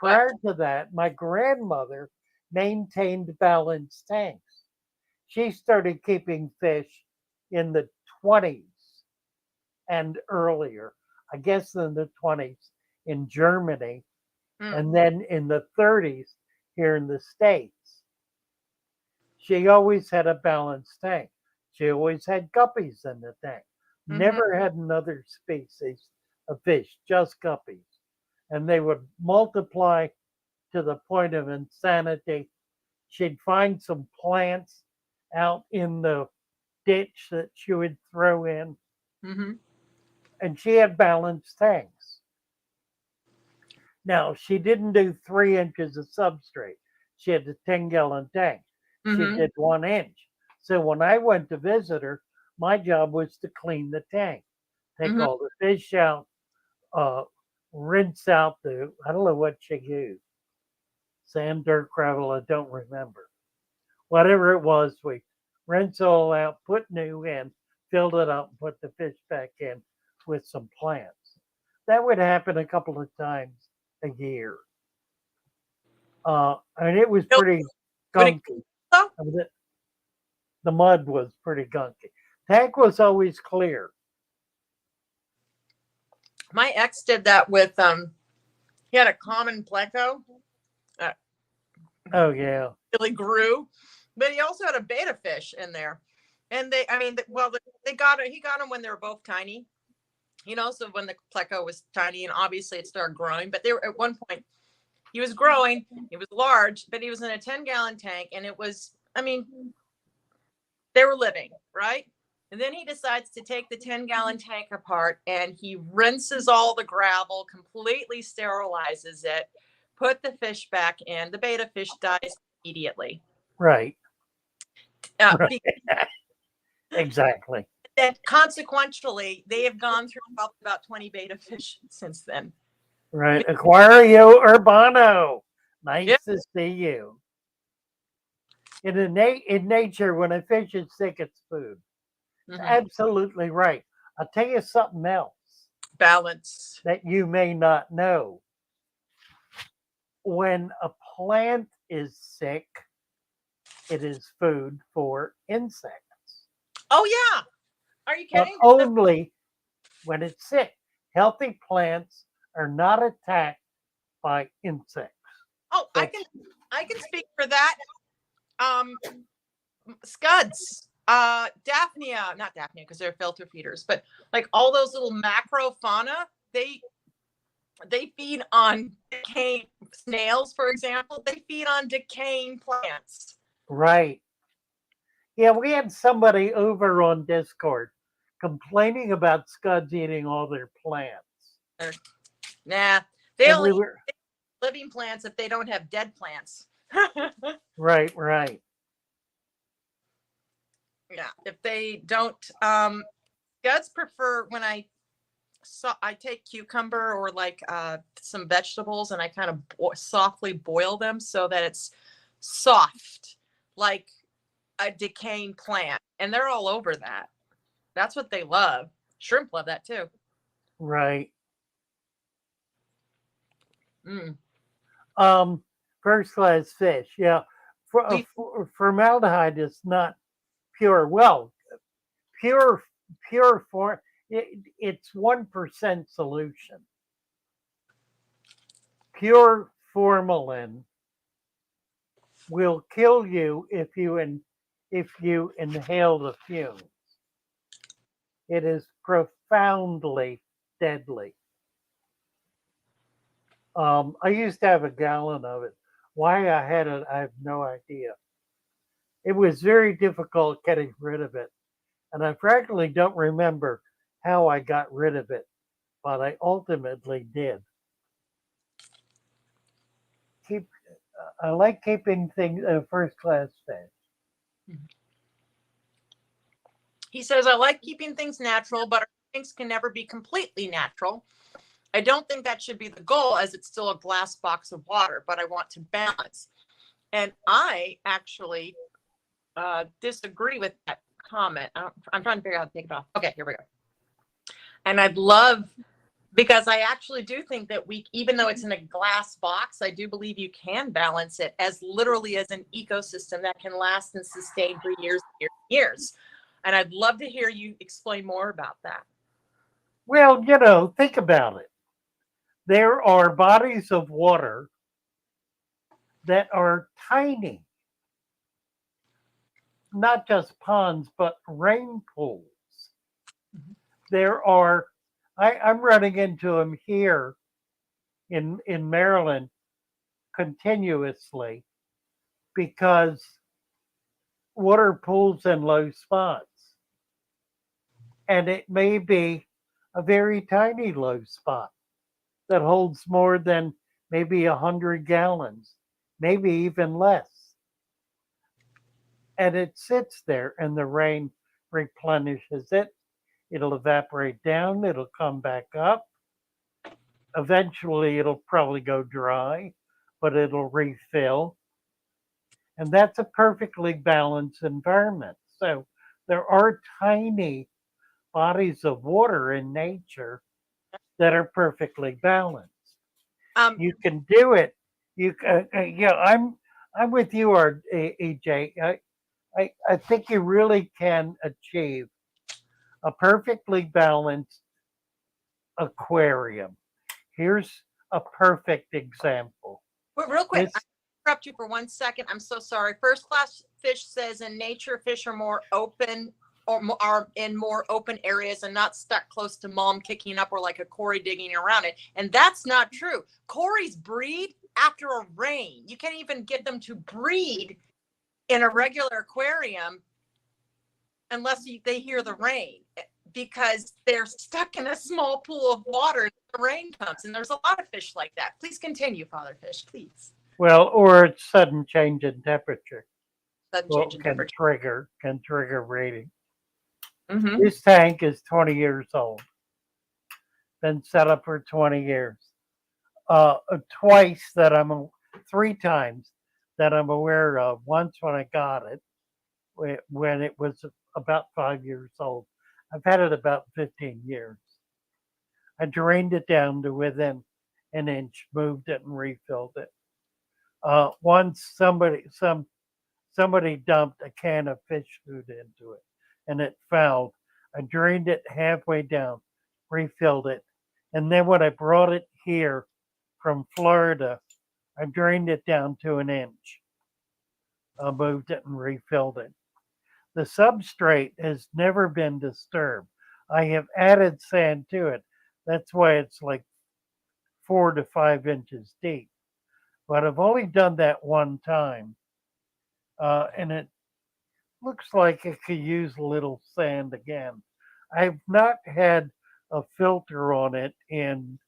What? Prior to that, my grandmother maintained balanced tanks. She started keeping fish in the 20s and earlier, I guess in the 20s in Germany, Mm. and then in the 30s here in the States. She always had a balanced tank. She always had guppies in the tank. Hmm. Never had another species of fish, just guppies. And they would multiply to the point of insanity. She'd find some plants out in the ditch that she would throw in, Hmm. and she had balanced tanks. Now, she didn't do 3 inches of substrate. She had a 10-gallon tank. She Hmm. did 1 inch. So when I went to visit her, my job was to clean the tank, take Hmm. all the fish out, uh, rinse out I don't know what she used, sand, dirt, gravel, I don't remember. Whatever it was, we rinse all out, put new in, filled it up, and put the fish back in with some plants. That would happen a couple of times a year. And it was pretty When it gunky. though, I mean, the mud was pretty gunky. Tank was always clear. my ex did that with he had a common pleco that Oh yeah, really grew, but he also had a beta fish in there, and well, they got it. He got them when they were both tiny, So when the pleco was tiny, and obviously it started growing, but they were at one point he was growing. He was large, but he was in a 10-gallon tank, and it was, they were living, right? And then he decides to take the 10-gallon tank apart and he rinses all the gravel, completely sterilizes it, put the fish back in. The betta fish dies immediately. Right. Right. Be- Exactly. and consequentially, they have gone through probably about 20 betta fish since then. Right. Aquario Urbano. Nice Yep. to see you. In nature, when a fish is sick, it's food. Mhm. Absolutely right. I'll tell you something else Balance. that you may not know. When a plant is sick, it is food for insects. Oh, yeah. Are you But kidding? only when it's sick. Healthy plants are not attacked by insects. Oh, I can speak for that. Scuds, Daphnia, not Daphnia because they're filter feeders, but like all those little macrofauna, they feed on decaying snails, for example. They feed on decaying plants. Right. Yeah, we had somebody over on Discord complaining about scuds eating all their plants. Nah, they And only we were, eat living plants if they don't have dead plants. right, right. Yeah, if they don't, scuds prefer when I take cucumber or like some vegetables and I kind of softly boil them so that it's soft, like a decaying plant, and they're all over that. That's what they love. Shrimp love that too. Right. Mm. First class fish. Yeah. Formaldehyde is not pure. Well, pure form. It's 1% solution. Pure formalin will kill you if you inhale the fumes. It is profoundly deadly. I used to have a gallon of it. Why I had it, I have no idea. It was very difficult getting rid of it. And I frankly don't remember how I got rid of it, but I ultimately did. I like keeping things first class fish. He says, I like keeping things natural, but things can never be completely natural. I don't think that should be the goal, as it's still a glass box of water, but I want to balance. And I actually disagree with that comment. I'm trying to figure out how to take it off. Okay, here we go. And I'd love, because I actually do think that even though it's in a glass box, I do believe you can balance it as literally as an ecosystem that can last and sustain for years and years. And I'd love to hear you explain more about that. Well, think about it. There are bodies of water that are tiny, not just ponds, but rain pools. There are, I'm running into them here in Maryland continuously because water pools in low spots. And it may be a very tiny low spot that holds more than maybe 100 gallons, maybe even less. And it sits there and the rain replenishes it. It'll evaporate down, it'll come back up. Eventually, it'll probably go dry, but it'll refill. And that's a perfectly balanced environment. So there are tiny bodies of water in nature that are perfectly balanced. You can do it. I'm with you, EJ. I think you really can achieve a perfectly balanced aquarium. Here's a perfect example. But real quick, I interrupt you for 1 second. I'm so sorry. First class fish says in nature, fish are more open or are in more open areas and not stuck close to mom kicking up or like a Cory digging around it. And that's not true. Cories breed after a rain. You can't even get them to breed in a regular aquarium unless they hear the rain, because they're stuck in a small pool of water. The rain comes, and there's a lot of fish like that. Please continue, Father Fish, please. Well, or it's sudden change in temperature. Sudden Well, change in temperature. can trigger breeding. Mm-hmm. This tank is 20 years old. Been set up for 20 years. Twice that three times that I'm aware of. Once when I got it, when it was about 5 years old. I've had it about 15 years. I drained it down to within an inch, moved it and refilled it. Once somebody dumped a can of fish food into it and it fouled. I drained it halfway down, refilled it. And then when I brought it here from Florida, I drained it down to an inch. I moved it and refilled it. The substrate has never been disturbed. I have added sand to it. That's why it's like 4 to 5 inches deep. But I've only done that one time. And it looks like it could use a little sand again. I've not had a filter on it in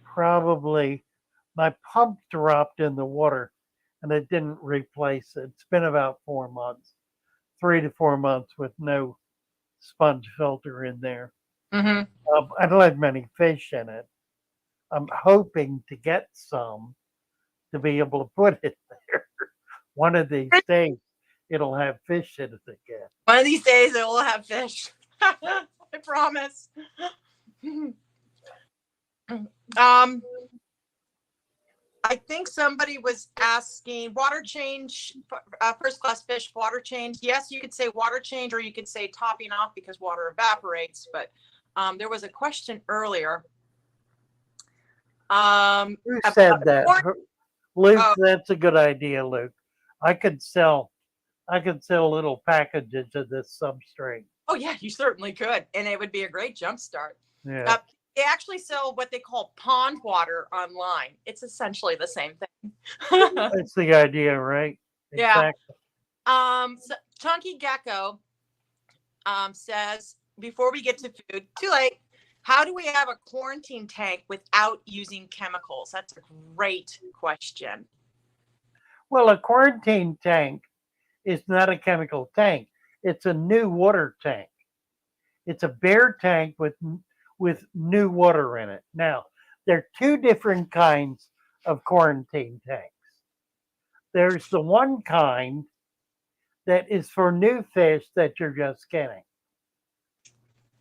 probably, my pump dropped in the water and I didn't replace it. It's been about 4 months, 3 to 4 months with no sponge filter in there. Mm-hmm. I don't have many fish in it. I'm hoping to get some to be able to put it there. One of these days, it'll have fish in it again. One of these days, it will have fish. I promise. I think somebody was asking water change, first class fish water change. Yes, you could say water change, or you could say topping off because water evaporates. But there was a question earlier. Who said that? Luke, that's a good idea, Luke. I could sell little packages of this substrate. Oh yeah, you certainly could, and it would be a great jump start. Yeah. They actually sell what they call pond water online. It's essentially the same thing. That's the idea, right? Yeah. Exactly. So Chunky Gecko says, before we get to food, too late. How do we have a quarantine tank without using chemicals? That's a great question. Well, a quarantine tank is not a chemical tank. It's a new water tank. It's a bare tank with new water in it. Now, there are two different kinds of quarantine tanks. There's the one kind that is for new fish that you're just getting.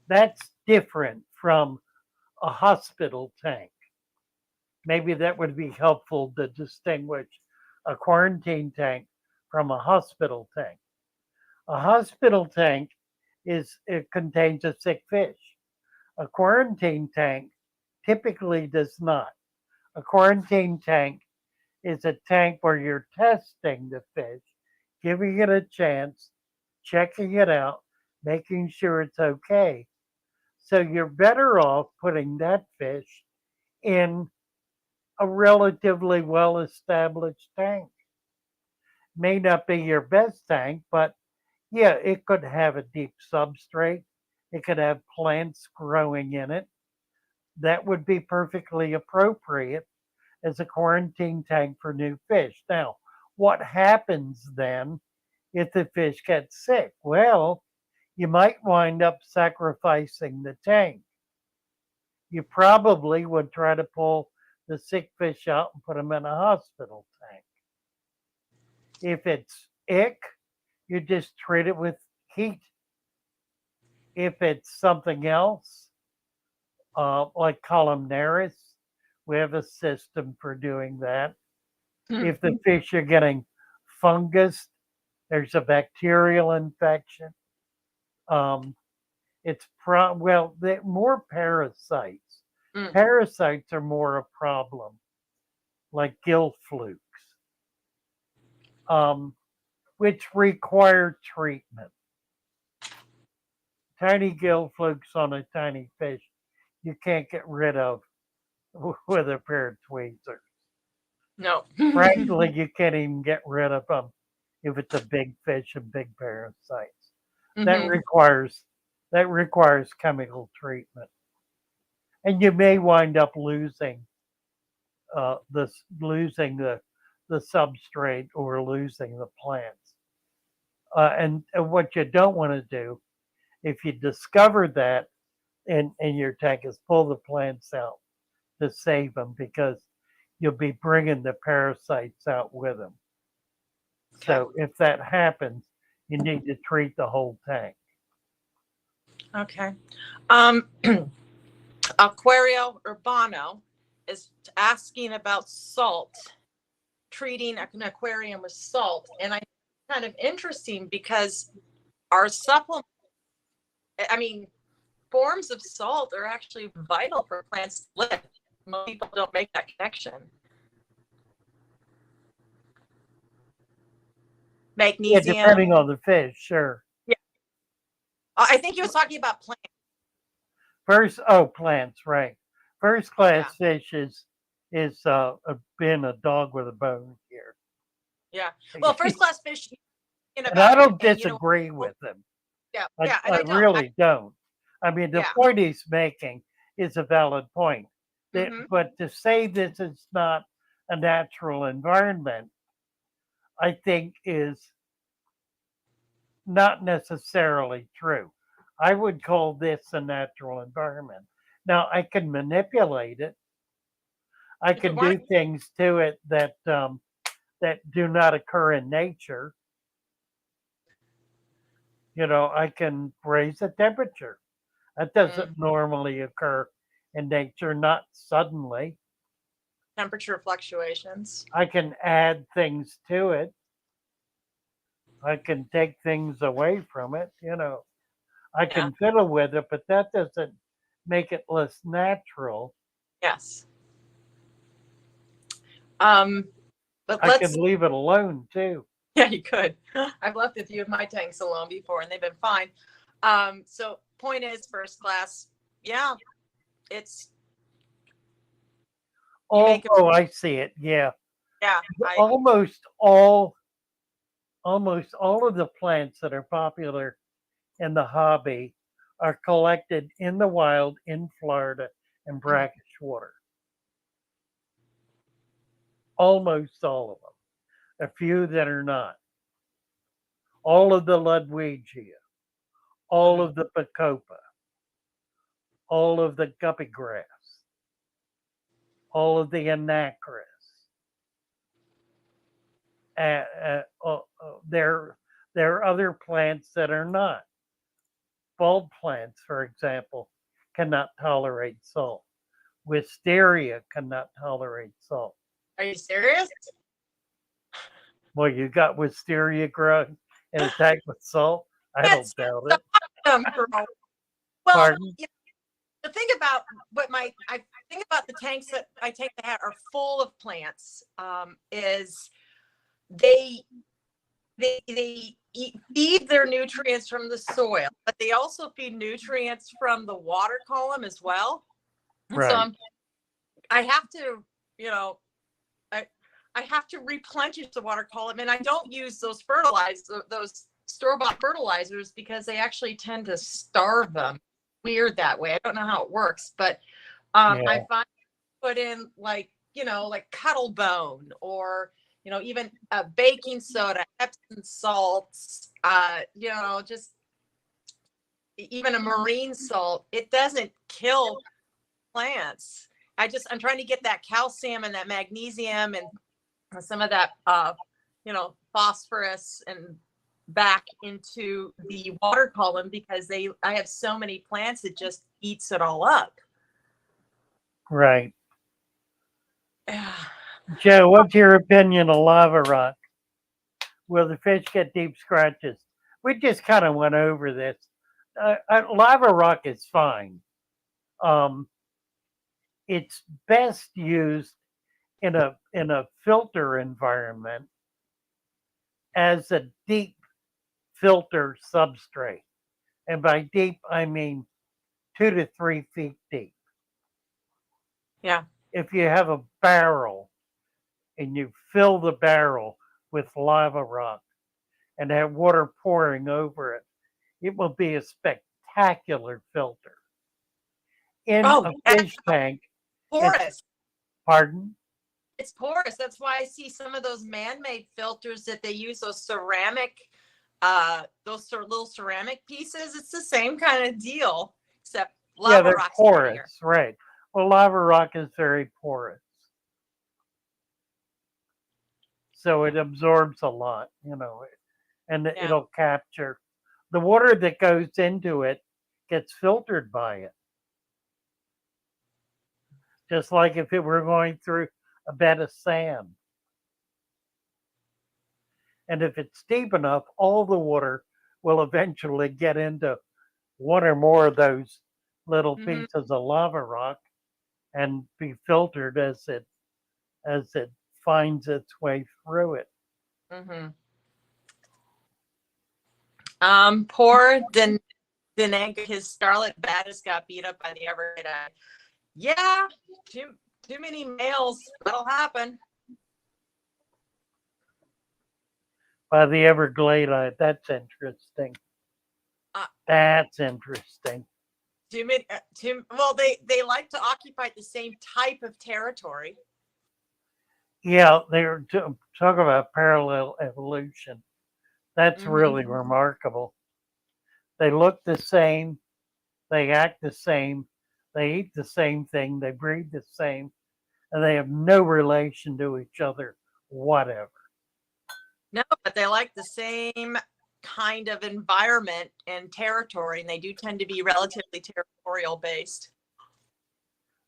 That's different from a hospital tank. Maybe that would be helpful to distinguish a quarantine tank from a hospital tank. A hospital tank it contains a sick fish. A quarantine tank typically does not. A quarantine tank is a tank where you're testing the fish, giving it a chance, checking it out, making sure it's okay. So you're better off putting that fish in a relatively well-established tank. May not be your best tank, but yeah, it could have a deep substrate. It could have plants growing in it. That would be perfectly appropriate as a quarantine tank for new fish. Now, what happens then if the fish gets sick? Well, you might wind up sacrificing the tank. You probably would try to pull the sick fish out and put them in a hospital tank. If it's ick, you just treat it with heat. If it's something else, like columnaris, we have a system for doing that. If the fish are getting fungus, there's a bacterial infection. It's more parasites. Parasites are more a problem, like gill flukes, which require treatment. Tiny gill flukes on a tiny fish, you can't get rid of with a pair of tweezers. No. Frankly, you can't even get rid of them if it's a big fish and big parasites. that Mhm. requires chemical treatment, and you may wind up losing losing the substrate or losing the plants. And what you don't want to do, if you discover that in your tank, is pull the plants out to save them, because you'll be bringing the parasites out with them. Okay. So if that happens, you need to treat the whole tank. Okay. Um, Aquario Urbano is asking about salt, treating an aquarium with salt. And I kind of interesting because our supplement, I mean, forms of salt are actually vital for plants to live. Most people don't make that connection. Yeah, Magnesium. depending on the fish, sure. Yeah. I think he was talking about plants. Plants, right. First class fish is been a dog with a bone here. Yeah. Well, first class fish. And I don't and, disagree with him. yeah, I and really don't. I mean, the Yeah. point he's making is a valid point. Mhm. But to say this is not a natural environment, I think is not necessarily true. I would call this a natural environment. Now, I can manipulate it. I If you can want do things to it that do not occur in nature. You know, I can raise the temperature. That doesn't normally occur in nature, not suddenly. temperature fluctuations. I can add things to it. I can take things away from it. You know, I Yeah. can fiddle with it, but that doesn't make it less natural. Yes. But I can leave it alone too. Yeah, you could. I've left a few of my tanks alone before and they've been fine. So point is, first class, yeah, it's I see it. Yeah. yeah, Almost all of the plants that are popular in the hobby are collected in the wild in Florida and brackish water. Almost all of them. A few that are not. All of the Ludwigia, all of the Bacopa, all of the guppy grass, all of the Anacris. There are other plants that are not. Bulb plants, for example, cannot tolerate salt. Wisteria cannot tolerate salt. Are you serious? Well, you got wisteria growing in a tank with salt? I don't doubt it. Well, Pardon? the thing about I think about the tanks that I take that are full of plants is they feed their nutrients from the soil, but they also feed nutrients from the water column as well. Right. So I have to, I have to replenish the water column, and I don't use those those store-bought fertilizers, because they actually tend to starve them. Weird that way. I don't know how it works, but I find put in like Cuttle Bone, or even baking soda, Epsom salts, just even a marine salt. It doesn't kill plants. I'm trying to get that calcium and that magnesium and some of that phosphorus and back into the water column, because I have so many plants, it just eats it all up. Right. Joe, what's your opinion of lava rock? Will the fish get deep scratches? We just kind of went over this. Lava rock is fine. It's best used in a filter environment as a deep filter substrate. And by deep, I mean 2 to 3 feet deep. Yeah. If you have a barrel and you fill the barrel with lava rock and have water pouring over it, it will be a spectacular filter. In Oh, a yeah, fish tank, porous. pardon? It's porous. That's why I see some of those man-made filters that they use, those ceramic, those sort of little ceramic pieces. It's the same kind of deal, except Yeah, lava they're rock's porous, heavier. right. Well, lava rock is very porous. So it absorbs a lot, and Yeah. it'll capture the water that goes into it gets filtered by it. Just like if it were going through a bed of sand. And if it's deep enough, all the water will eventually get into one or more of those little Mm-hmm. pieces of lava rock and be filtered as it finds its way through it. Mm-hmm. Poor Deneg, his Scarlet Baddest got beat up by the Everglade. Yeah, too many males. That'll happen. By the Everglade, that's interesting. That's interesting. Too many. Well, they like to occupy the same type of territory. Yeah, they're talk about parallel evolution. That's really remarkable. They look the same, they act the same, they eat the same thing, they breathe the same, and they have no relation to each other, whatever. No, but they like the same kind of environment and territory, and they do tend to be relatively territorial based.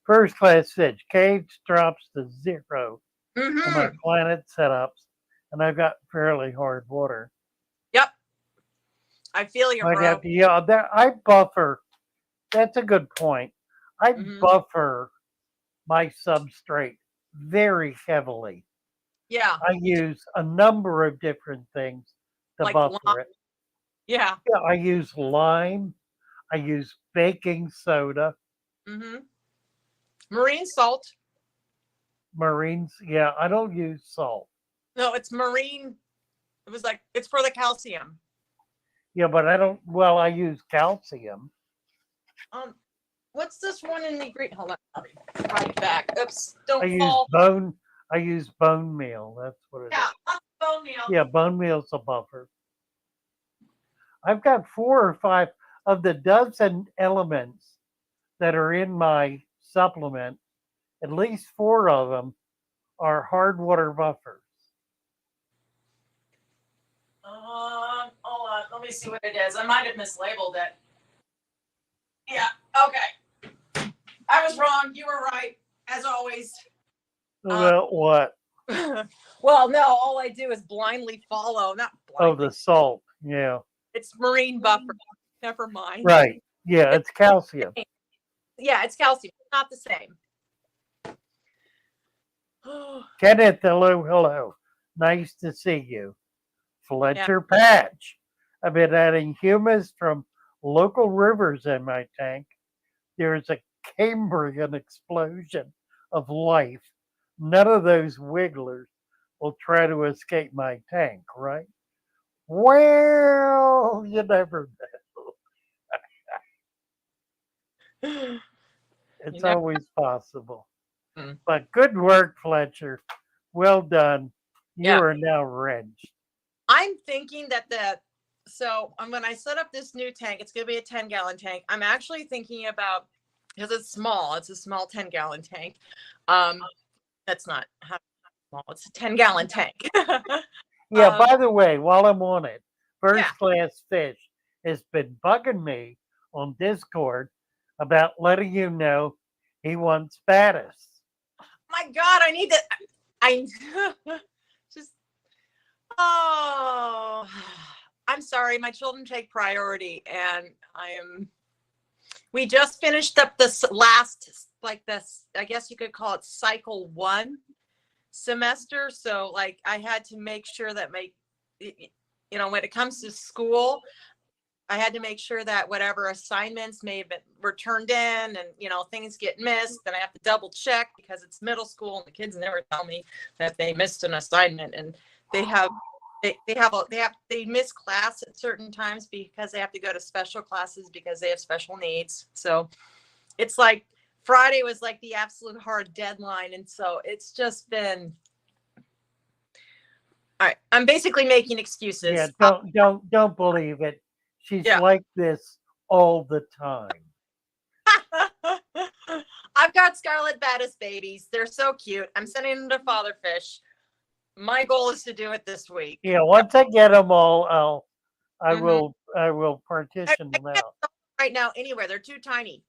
First class fish, cage drops to 0 on our planet setups, and I've got fairly hard water. Yep. I feel you, bro. I buffer. That's a good point. I buffer my substrate very heavily. Yeah. I use a number of different things to Like buffer lime. it. Yeah. Yeah, I use lime. I use baking soda. Marine salt. Marines. Yeah, I don't use salt. No, it's marine. It was like, it's for the calcium. Yeah, but I don't. Well, I use calcium. What's this one in the green? Hold on. I'll be right back. Oops. Don't I fall. I use bone meal. That's what it is. Yeah, bone meal. Yeah, bone meal's a buffer. I've got 4 or 5 of the dozen elements that are in my supplement. At least 4 of them are hard water buffers. Hold on. Let me see what it is. I might have mislabeled it. Yeah. Okay. I was wrong. You were right, as always. About what? Well, no. All I do is blindly follow. Not blindly. Oh, the salt. Yeah. It's marine buffer. Never mind. Right. Yeah, it's calcium. Yeah, it's calcium. It's not the same. Kenneth, hello. Nice to see you. Fletcher Patch. I've been adding humus from local rivers in my tank. There's a Cambrian explosion of life. None of those wigglers will try to escape my tank, right? Well, you never know. It's always possible. But good work, Fletcher. Well done. You are now wrenched. I'm thinking that when I set up this new tank, it's going to be a 10-gallon tank. I'm actually thinking about, because it's small, it's a small 10-gallon tank. That's not how small, it's a 10-gallon tank. Yeah, by the way, while I'm on it, First Class Fish has been bugging me on Discord about letting you know he wants Baddest. My God, I need to. I'm sorry. My children take priority, and we just finished up this last, I guess you could call it cycle 1 semester. So I had to make sure that when it comes to school, I had to make sure that whatever assignments were turned in, and things get missed, then I have to double check because it's middle school and the kids never tell me that they missed an assignment, and they have they miss class at certain times because they have to go to special classes because they have special needs. So it's like Friday was like the absolute hard deadline, and so it's just been all right. I'm basically making excuses. Yeah, don't believe it. She's Yeah. like this all the time. I've got scarlet baddest babies. They're so cute. I'm sending them to fatherfish. My goal is to do it this week. Yeah, once I get them all, I Mhm. will I partition them can't out. sell them right now anywhere. They're too tiny.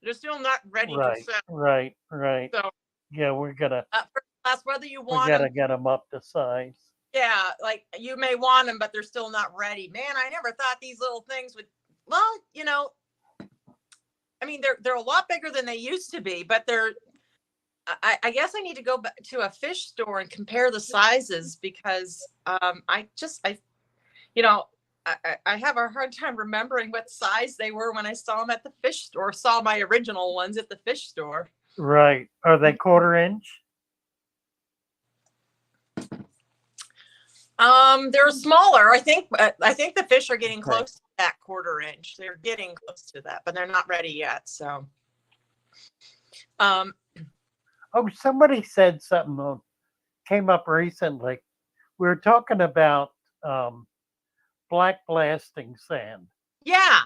They're still not ready to Right, sell. right. So Yeah, we first class, whether you want gotta them, get them up to size. yeah, like you may want them, but they're still not ready. Man, I never thought these little things would. Well, I mean, they're a lot bigger than they used to be, but they're. I guess I need to go back to a fish store and compare the sizes because you know, I have a hard time remembering what size they were when I saw them at the fish store. Saw my original ones at the fish store. Right. Are they 1/4 inch? They're smaller. I think the fish are getting Okay. close to that 1/4 inch. They're getting close to that, but they're not ready yet. So, Oh, somebody said something came up recently. We were talking about black blasting sand, yeah,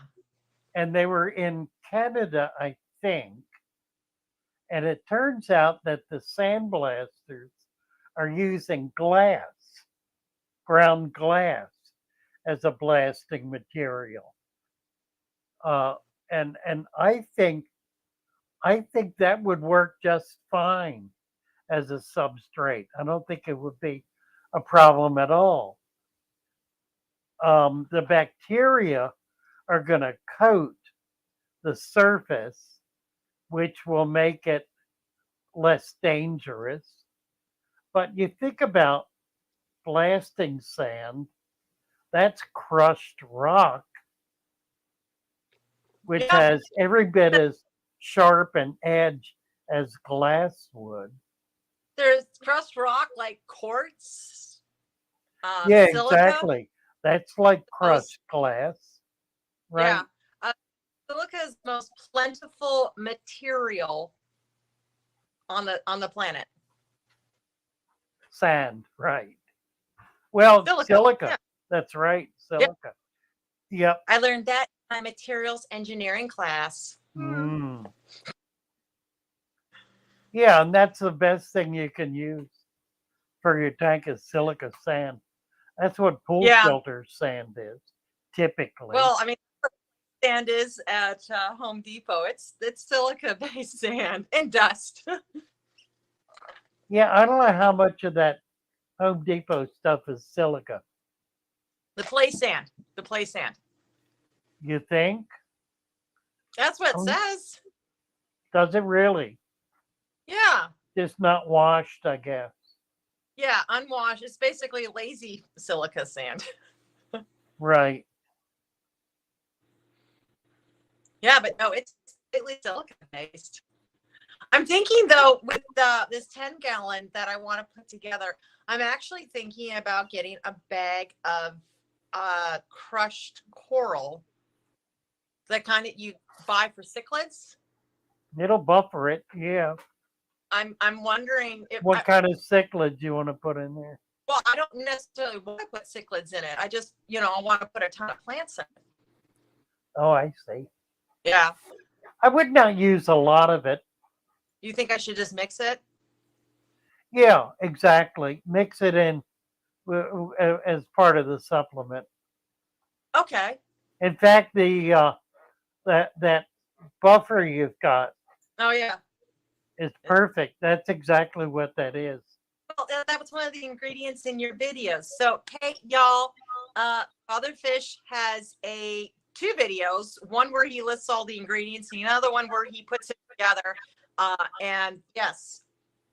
and they were in Canada, I think. And it turns out that the sandblasters are using ground glass, as a blasting material. Uh, and I think that would work just fine as a substrate. I don't think it would be a problem at all. The bacteria are going to coat the surface, which will make it less dangerous. But you think about blasting sand, that's crushed rock, which yeah. has every bit as sharp an edge as glass would. There's crushed rock like quartz, Yeah, silica. exactly. That's like Most crushed glass, yeah, right? uh, silica is the most plentiful material on the planet. Sand, right. Well, Silica. silica. Yeah. That's right. Yep. Silica. Yep. I learned that in my materials engineering class. Mm. Yeah, and that's the best thing you can use for your tank is silica sand. That's what pool Yeah. filter sand is, typically. Well, I mean, sand is at Home Depot. It's silica based sand and dust. Yeah, I don't know how much of that Home Depot stuff is silica. The play sand. The play sand. You think? That's what it Oh, says. does it really? Yeah. Just not washed, I guess. Yeah. Unwashed. It's basically lazy silica sand. Right. Yeah, but no, it's completely silica based. I'm thinking though, with this 10-gallon that I want to put together, I'm actually thinking about getting a bag of crushed coral, the kind that you buy for cichlids. It'll buffer it. Yeah. I'm wondering if What kind of cichlid do you want to put in there? well, I don't necessarily want to put cichlids in it. I just, I want to put a ton of plants in it. Oh, I see. Yeah. I would not use a lot of it. You think I should just mix it? Yeah, exactly. Mix it in as part of the supplement. Okay. In fact, the that buffer you've got Oh yeah. is perfect. That's exactly what that is. Well, that was one of the ingredients in your videos. So, hey, y'all, Fatherfish has two videos. One where he lists all the ingredients, and another one where he puts it together. And yes,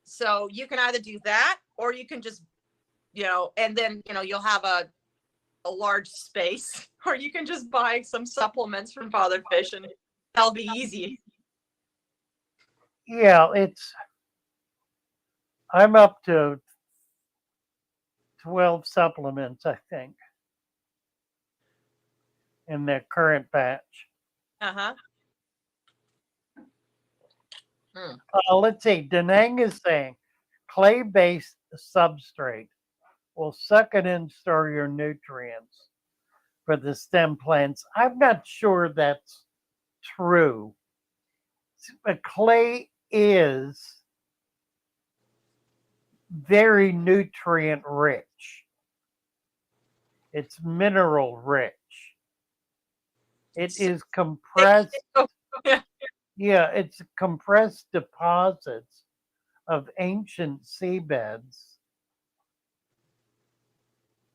so you can either do that, or you can just, and then you'll have a large space, or you can just buy some supplements from Fatherfish, and that'll be easy. Yeah, I'm up to 12 supplements, I think, in the current batch. Uh-huh. Let's see. Denang is saying clay-based substrate will suck it in, store your nutrients for the stem plants. I'm not sure that's true. But clay is very nutrient rich. It's mineral rich. It is compressed. Yeah, it's compressed deposits of ancient seabeds.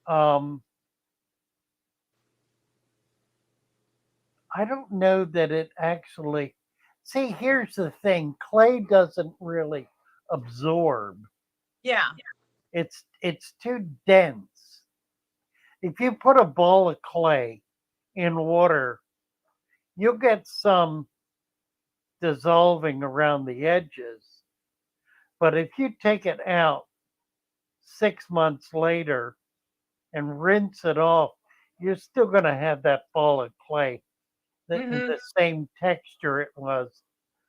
I don't know that it actually. See, here's the thing: clay doesn't really absorb. Yeah. It's too dense. If you put a ball of clay in water, you'll get some dissolving around the edges. But if you take it out 6 months later and rinse it off, you're still going to have that ball of clay, the same texture it was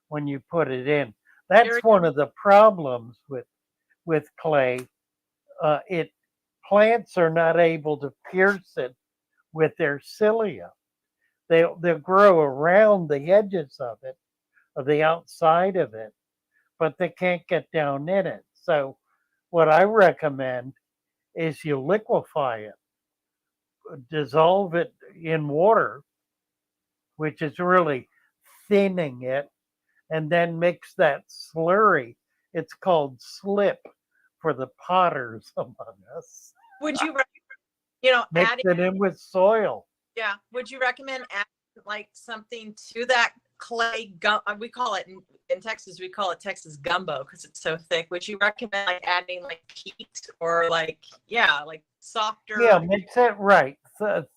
when you put it in. That's one of the problems with clay. It plants are not able to pierce it with their cilia. They'll grow around the edges of it, or the outside of it, but they can't get down in it. So what I recommend is you liquefy it, dissolve it in water, which is really thinning it, and then mix that slurry. It's called slip for the potters among us. Would you, Mix it in with soil. Yeah. Would you recommend adding like something to that clay we call it in Texas, we call it Texas gumbo because it's so thick. Would you recommend like adding like peat or like softer? Yeah, mix it right.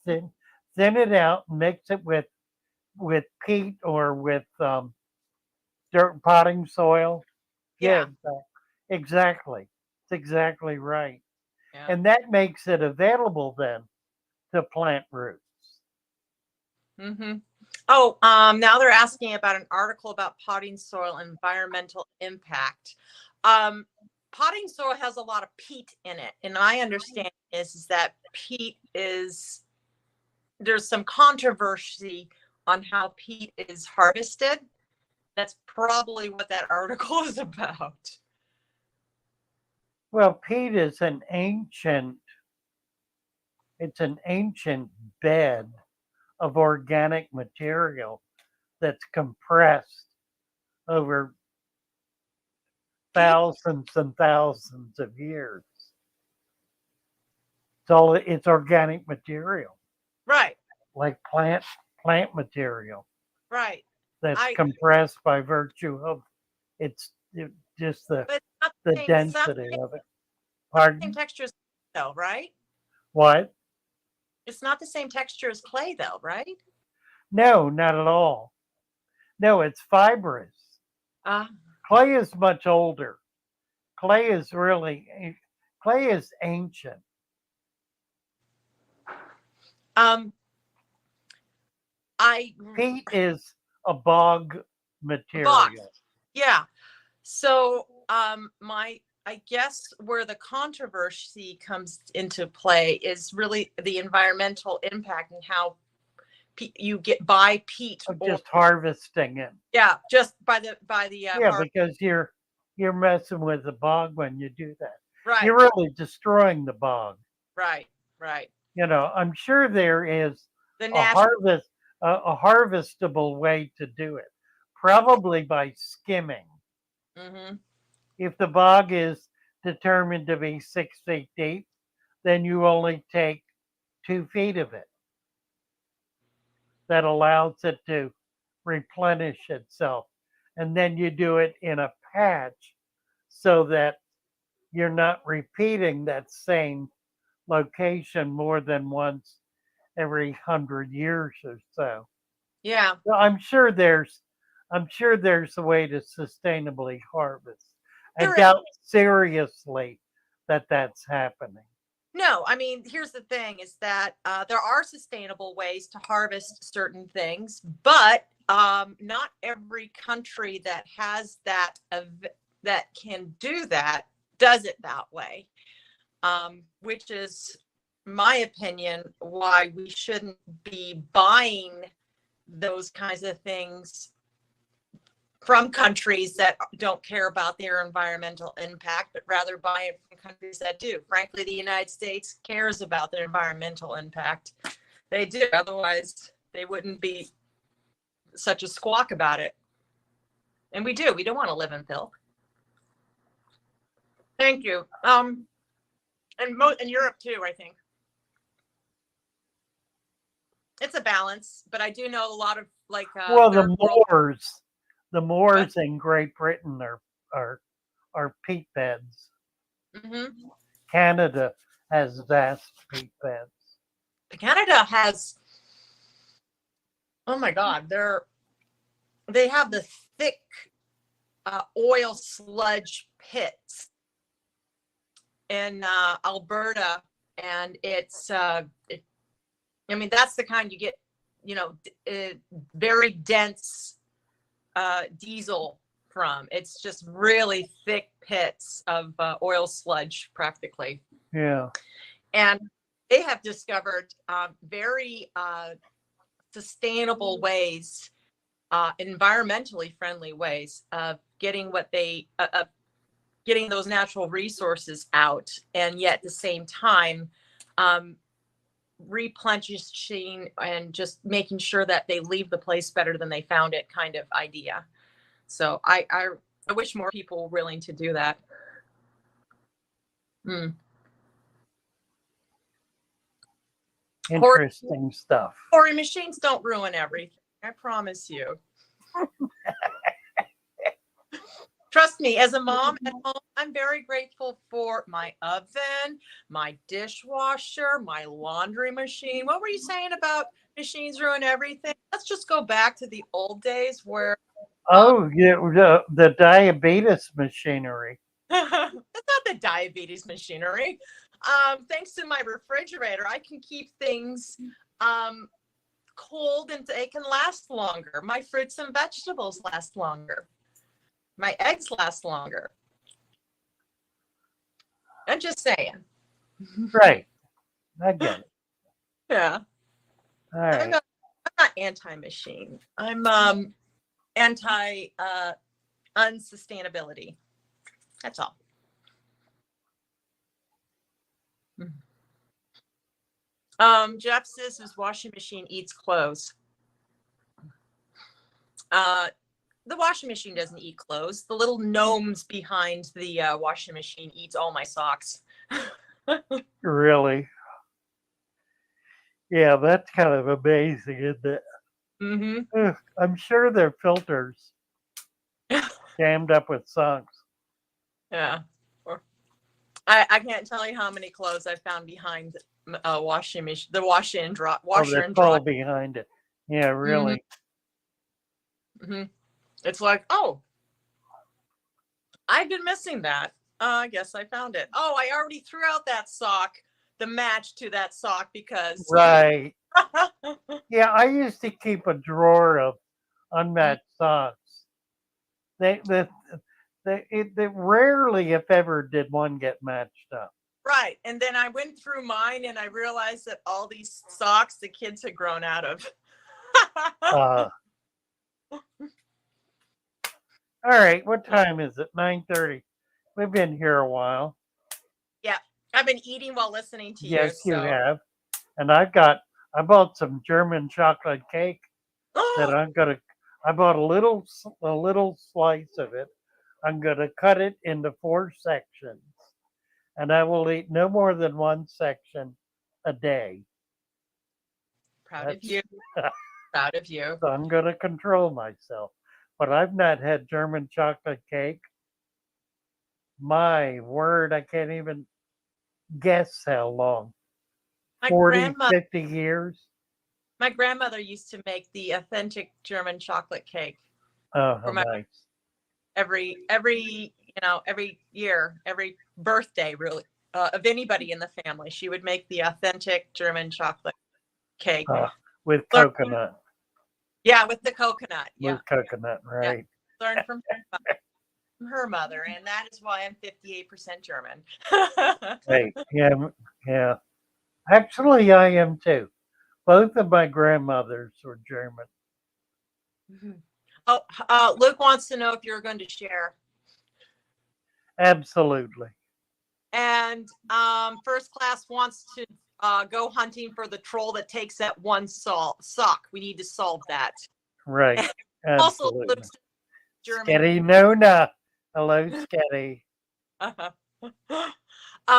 Thin it out, mix it with peat or with dirt potting soil. Yeah. Exactly. It's exactly right. Yeah. And that makes it available then to plant roots. Mm-hmm. Oh, now they're asking about an article about potting soil environmental impact. Potting soil has a lot of peat in it, and my understanding is that peat is, there's some controversy on how peat is harvested. That's probably what that article is about. Well, peat is an ancient bed of organic material that's compressed over thousands and thousands of years. It's organic material. Right. Like plant material. Right. That's compressed by virtue of just the density of it. Pardon? Same texture as though, right? What? It's not the same texture as clay though, right? No, not at all. No, it's fibrous. Clay is much older. Clay is ancient. Peat is a bog material. Yeah. So I guess where the controversy comes into play is really the environmental impact and how you get by peat just harvesting it. Yeah, just by the because you're messing with the bog when you do that. Right. You're really destroying the bog. Right. I'm sure there is a harvestable way to do it, probably by skimming. Mm-hmm. If the bog is determined to be 6 feet deep, then you only take 2 feet of it. That allows it to replenish itself. And then you do it in a patch so that you're not repeating that same location more than once every 100 years or so. Yeah. So I'm sure there's a way to sustainably harvest. I doubt seriously that that's happening. No, I mean, here's the thing is that there are sustainable ways to harvest certain things, but not every country that has that that can do that does it that way, which is my opinion why we shouldn't be buying those kinds of things from countries that don't care about their environmental impact, but rather buy it from countries that do. Frankly, the United States cares about their environmental impact. They do. Otherwise, they wouldn't be such a squawk about it. And we do. We don't want to live in filth. Thank you. And in Europe too, I think. It's a balance, but I do know a lot of like Well, third world. the moors in Great Britain are peat beds. Mm-hmm. Canada has vast peat beds. Canada has, oh my God, they have the thick oil sludge pits in Alberta, and it's I mean, that's the kind you get, you know, very dense diesel from. It's just really thick pits of oil sludge practically. Yeah. And they have discovered very sustainable ways, environmentally friendly ways of getting what they, getting those natural resources out, and yet at the same time, replenishing and just making sure that they leave the place better than they found it kind of idea. So I wish more people were willing to do that. Interesting stuff. Quarry machines don't ruin everything. I promise you. Trust me, as a mom at home, I'm very grateful for my oven, my dishwasher, my laundry machine. What were you saying about machines ruin everything? Let's just go back to the old days where Oh, yeah, the diabetes machinery. that's not the diabetes machinery. Thanks to my refrigerator, I can keep things cold and they can last longer. My fruits and vegetables last longer. My eggs last longer. I'm just saying. Right. I get it. Yeah. All right. I'm not anti-machine. I'm anti unsustainability. That's all. Jeff says his washing machine eats clothes. The washing machine doesn't eat clothes. The little gnomes behind the washing machine eats all my socks. Really? Yeah, that's kind of amazing, isn't it? Mm-hmm. I'm sure their filters jammed up with socks. Yeah. I can't tell you how many clothes I found behind washing machine, the washer and dryer. Behind it. Yeah, really. Mm-hmm. It's like, oh, I've been missing that. I guess I found it. Oh, I already threw out that sock, the match to that sock, because Right. Yeah, I used to keep a drawer of unmatched socks. They rarely, if ever, did one get matched up. Right. And then I went through mine and I realized that all these socks the kids had grown out of. All right, what time is it? 9:30. We've been here a while. Yeah, I've been eating while listening to you. Yes, you have. And I bought some German chocolate cake that I bought a little slice of it. I'm gonna cut it into 4 sections, and I will eat no more than 1 section a day. Proud of you. Proud of you. So I'm gonna control myself. But I've not had German chocolate cake. My word, I can't even guess how long. 40, 50 years. My grandmother used to make the authentic German chocolate cake. Oh, how nice. Every year, every birthday, really. of anybody in the family. She would make the authentic German chocolate cake. With Learn- coconut. Yeah, with the coconut. Yeah, With coconut, right? learned from her mother, and that is why I'm 58% German. Right. Yeah, yeah. Actually, I am too. Both of my grandmothers were German. Oh, Luke wants to know if you're going to share. Absolutely. And First Class wants to go hunting for the troll that takes that one sock. We need to solve that. Right. Also, Absolutely. Luke's German. Sketty Nona. Hello, Sketty.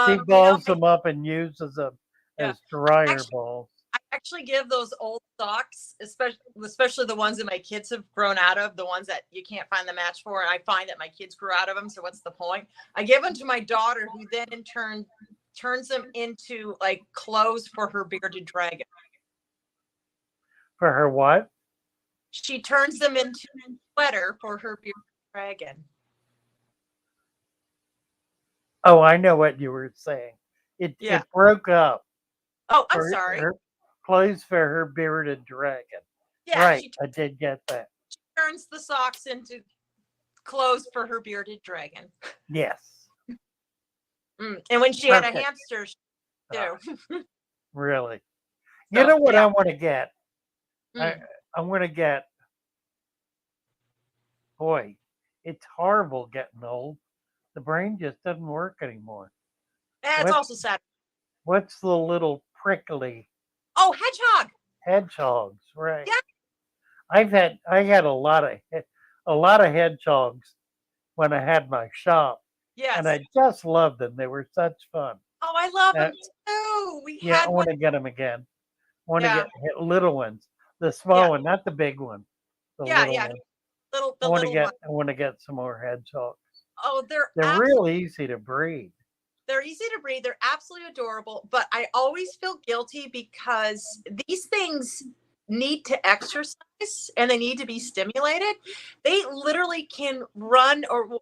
She balls them up and uses them as dryer balls. I actually give those old socks, especially the ones that my kids have grown out of, the ones that you can't find the match for. And I find that my kids grew out of them. So what's the point? I give them to my daughter, who then in turn turns them into like clothes for her bearded dragon. For her what? She turns them into a sweater for her bearded dragon. Oh, I know what you were saying. It broke up. Oh, I'm sorry. Her clothes for her bearded dragon. Yeah, right. I did get that. She turns the socks into clothes for her bearded dragon. Yes. And when she had a hamster, she too. Really? You know what I want to get? I want to get, boy, it's horrible getting old. The brain just doesn't work anymore. That's also sad. What's the little prickly? Oh, hedgehog. Hedgehogs, right? Yeah. I had a lot of hedgehogs when I had my shop. Yes. And I just loved them. They were such fun. Oh, I love them too. I want to get them again. I want to get little ones, the small one, not the big one. The little one. I want to get some more hedgehogs. Oh, they're real easy to breed. They're easy to breed. They're absolutely adorable. But I always feel guilty because these things need to exercise and they need to be stimulated. They literally can run, or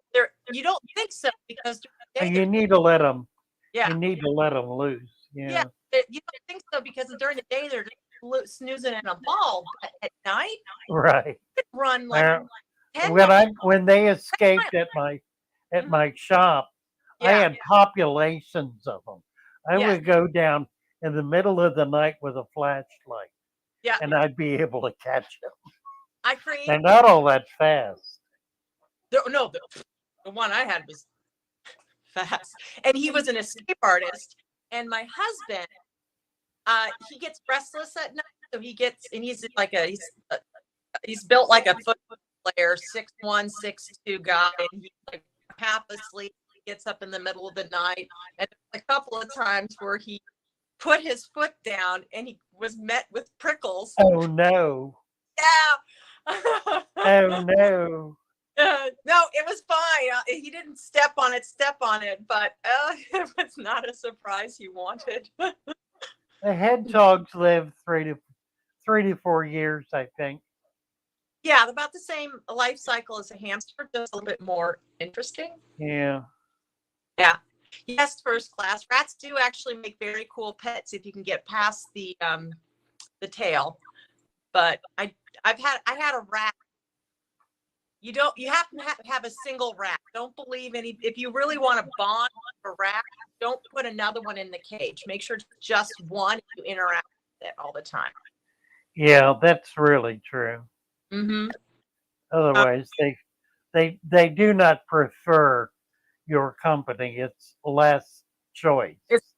you don't think so because you need to let them. Yeah. You need to let them loose. Yeah. You don't think so because during the day they're just snoozing in a ball, but at night, right? They run like when they escaped at my shop. I had populations of them. I would go down in the middle of the night with a flashlight. Yeah. And I'd be able to catch them. They're not all that fast. No, the one I had was fast. And he was an escape artist. And my husband, he gets restless at night. So he's like he's built like a football player, 6'1", 6'2" guy. And he's like half asleep. Gets up in the middle of the night, and a couple of times where he put his foot down and he was met with prickles. Oh no! Yeah. Oh no! No, it was fine. He didn't step on it, but it was not a surprise he wanted. The hedgehogs live 3 to 4 years, I think. Yeah, about the same life cycle as a hamster, just a little bit more interesting. Yeah. Yeah. Yes, First Class. Rats do actually make very cool pets if you can get past the tail. But I had a rat. You have to have a single rat. Don't believe if you really want to bond with a rat, don't put another one in the cage. Make sure it's just one you interact with it all the time. Yeah, that's really true. Mm-hmm. Otherwise, they do not prefer your company. It's less choice. It's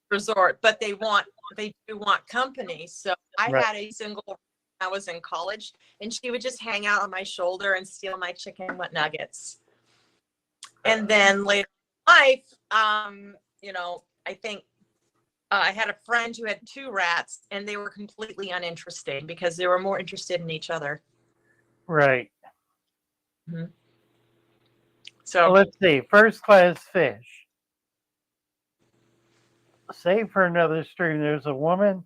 resort, but they do want company. So I had a single when I was in college, and she would just hang out on my shoulder and steal my chicken nuggets. And then later in life, I think I had a friend who had 2 rats, and they were completely uninteresting because they were more interested in each other. Right. Mm-hmm. So let's see. First Class fish. Save for another stream. There's a woman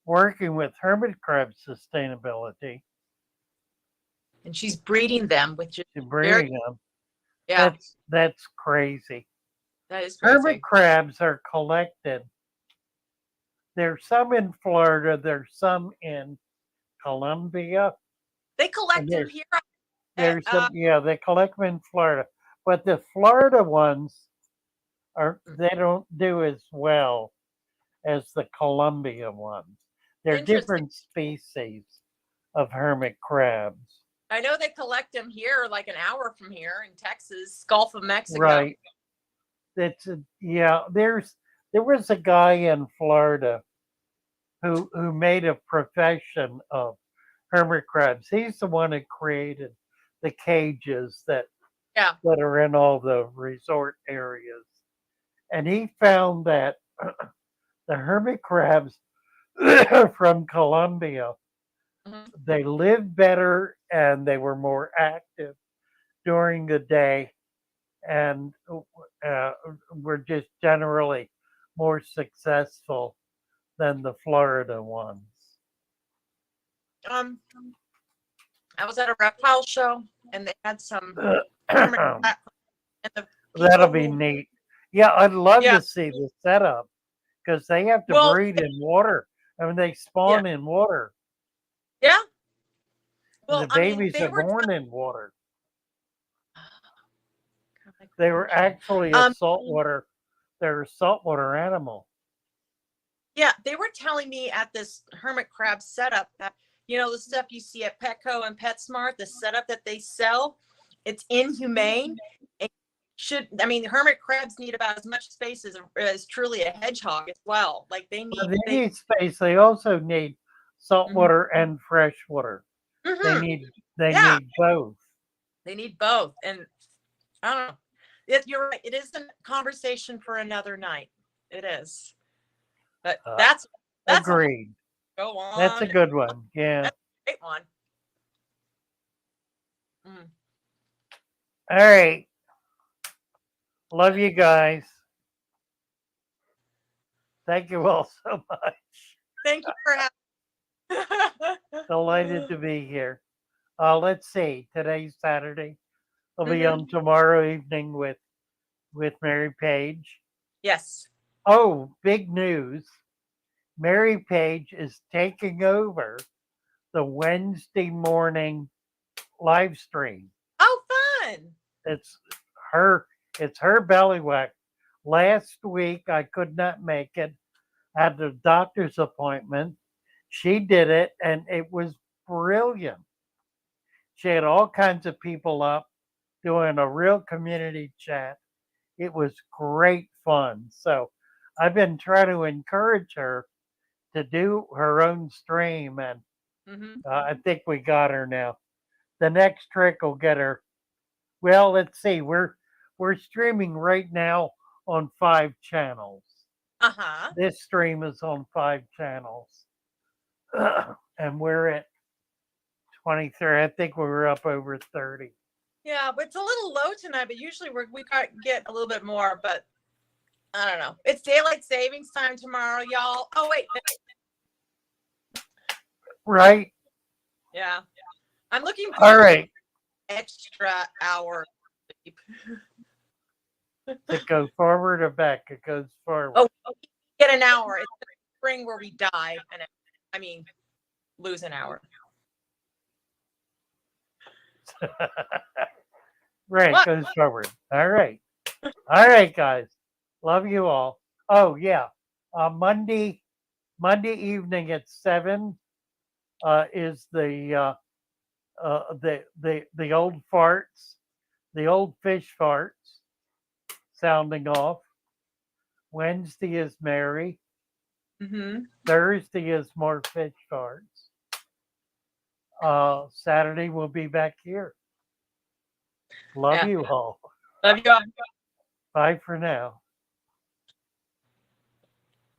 working with hermit crab sustainability. And she's breeding them with just breeding them. Yeah. That's crazy. That is crazy. Hermit crabs are collected. There's some in Florida. There's some in Colombia. They collect And them here. there's some, yeah, they collect them in Florida. But the Florida ones they don't do as well as the Colombia ones. They're Interesting. different species of hermit crabs. I know they collect them here, like an hour from here in Texas, Gulf of Mexico. Right. Yeah. There was a guy in Florida who made a profession of hermit crabs. He's the one who created the cages that are in all the resort areas. And he found that the hermit crabs from Colombia, they lived better and they were more active during the day and were just generally more successful than the Florida ones. I was at a reptile show and they had some hermit crabs. That'll be neat. Yeah, I'd love to see the setup because they have to breed in water. I mean, they spawn in water. Yeah. Well, the babies are born in water. They were actually a saltwater. They're a saltwater animal. Yeah, they were telling me at this hermit crab setup that, you know, the stuff you see at Petco and PetSmart, the setup that they sell, it's inhumane. The hermit crabs need about as much space as truly a hedgehog as well. Like they need space. They also need saltwater and freshwater. They need both. They need both. And I don't know. You're right. It is a conversation for another night. It is. But that's agreed. Go on. That's a good one. Yeah. That's a great one. All right. Love you guys. Thank you all so much. Thank you for having. Delighted to be here. Let's see. Today's Saturday. I'll be on tomorrow evening with Mary Page. Yes. Oh, big news. Mary Page is taking over the Wednesday morning live stream. Oh, fun. It's her bellywhack. Last week I could not make it. I had a doctor's appointment. She did it and it was brilliant. She had all kinds of people up doing a real community chat. It was great fun. So I've been trying to encourage her to do her own stream, and I think we got her now. The next trick will get her. Well, let's see. We're streaming right now on 5 channels. This stream is on 5 channels, and we're at 23. I think we were up over 30. Yeah, but it's a little low tonight. But usually we get a little bit more. But I don't know. It's daylight savings time tomorrow, y'all. Oh wait. Right. Yeah. I'm looking for all right extra hour. To go forward or back? It goes forward. Oh, get an hour. It's the spring where we die, and lose an hour. Right, what? Goes forward. All right, guys. Love you all. Oh yeah, Monday evening at 7 is the old farts, the old fish farts sounding off. Wednesday is Mary. Thursday is more fish farts. Saturday we'll be back here. Love you all. Love you all. Bye for now.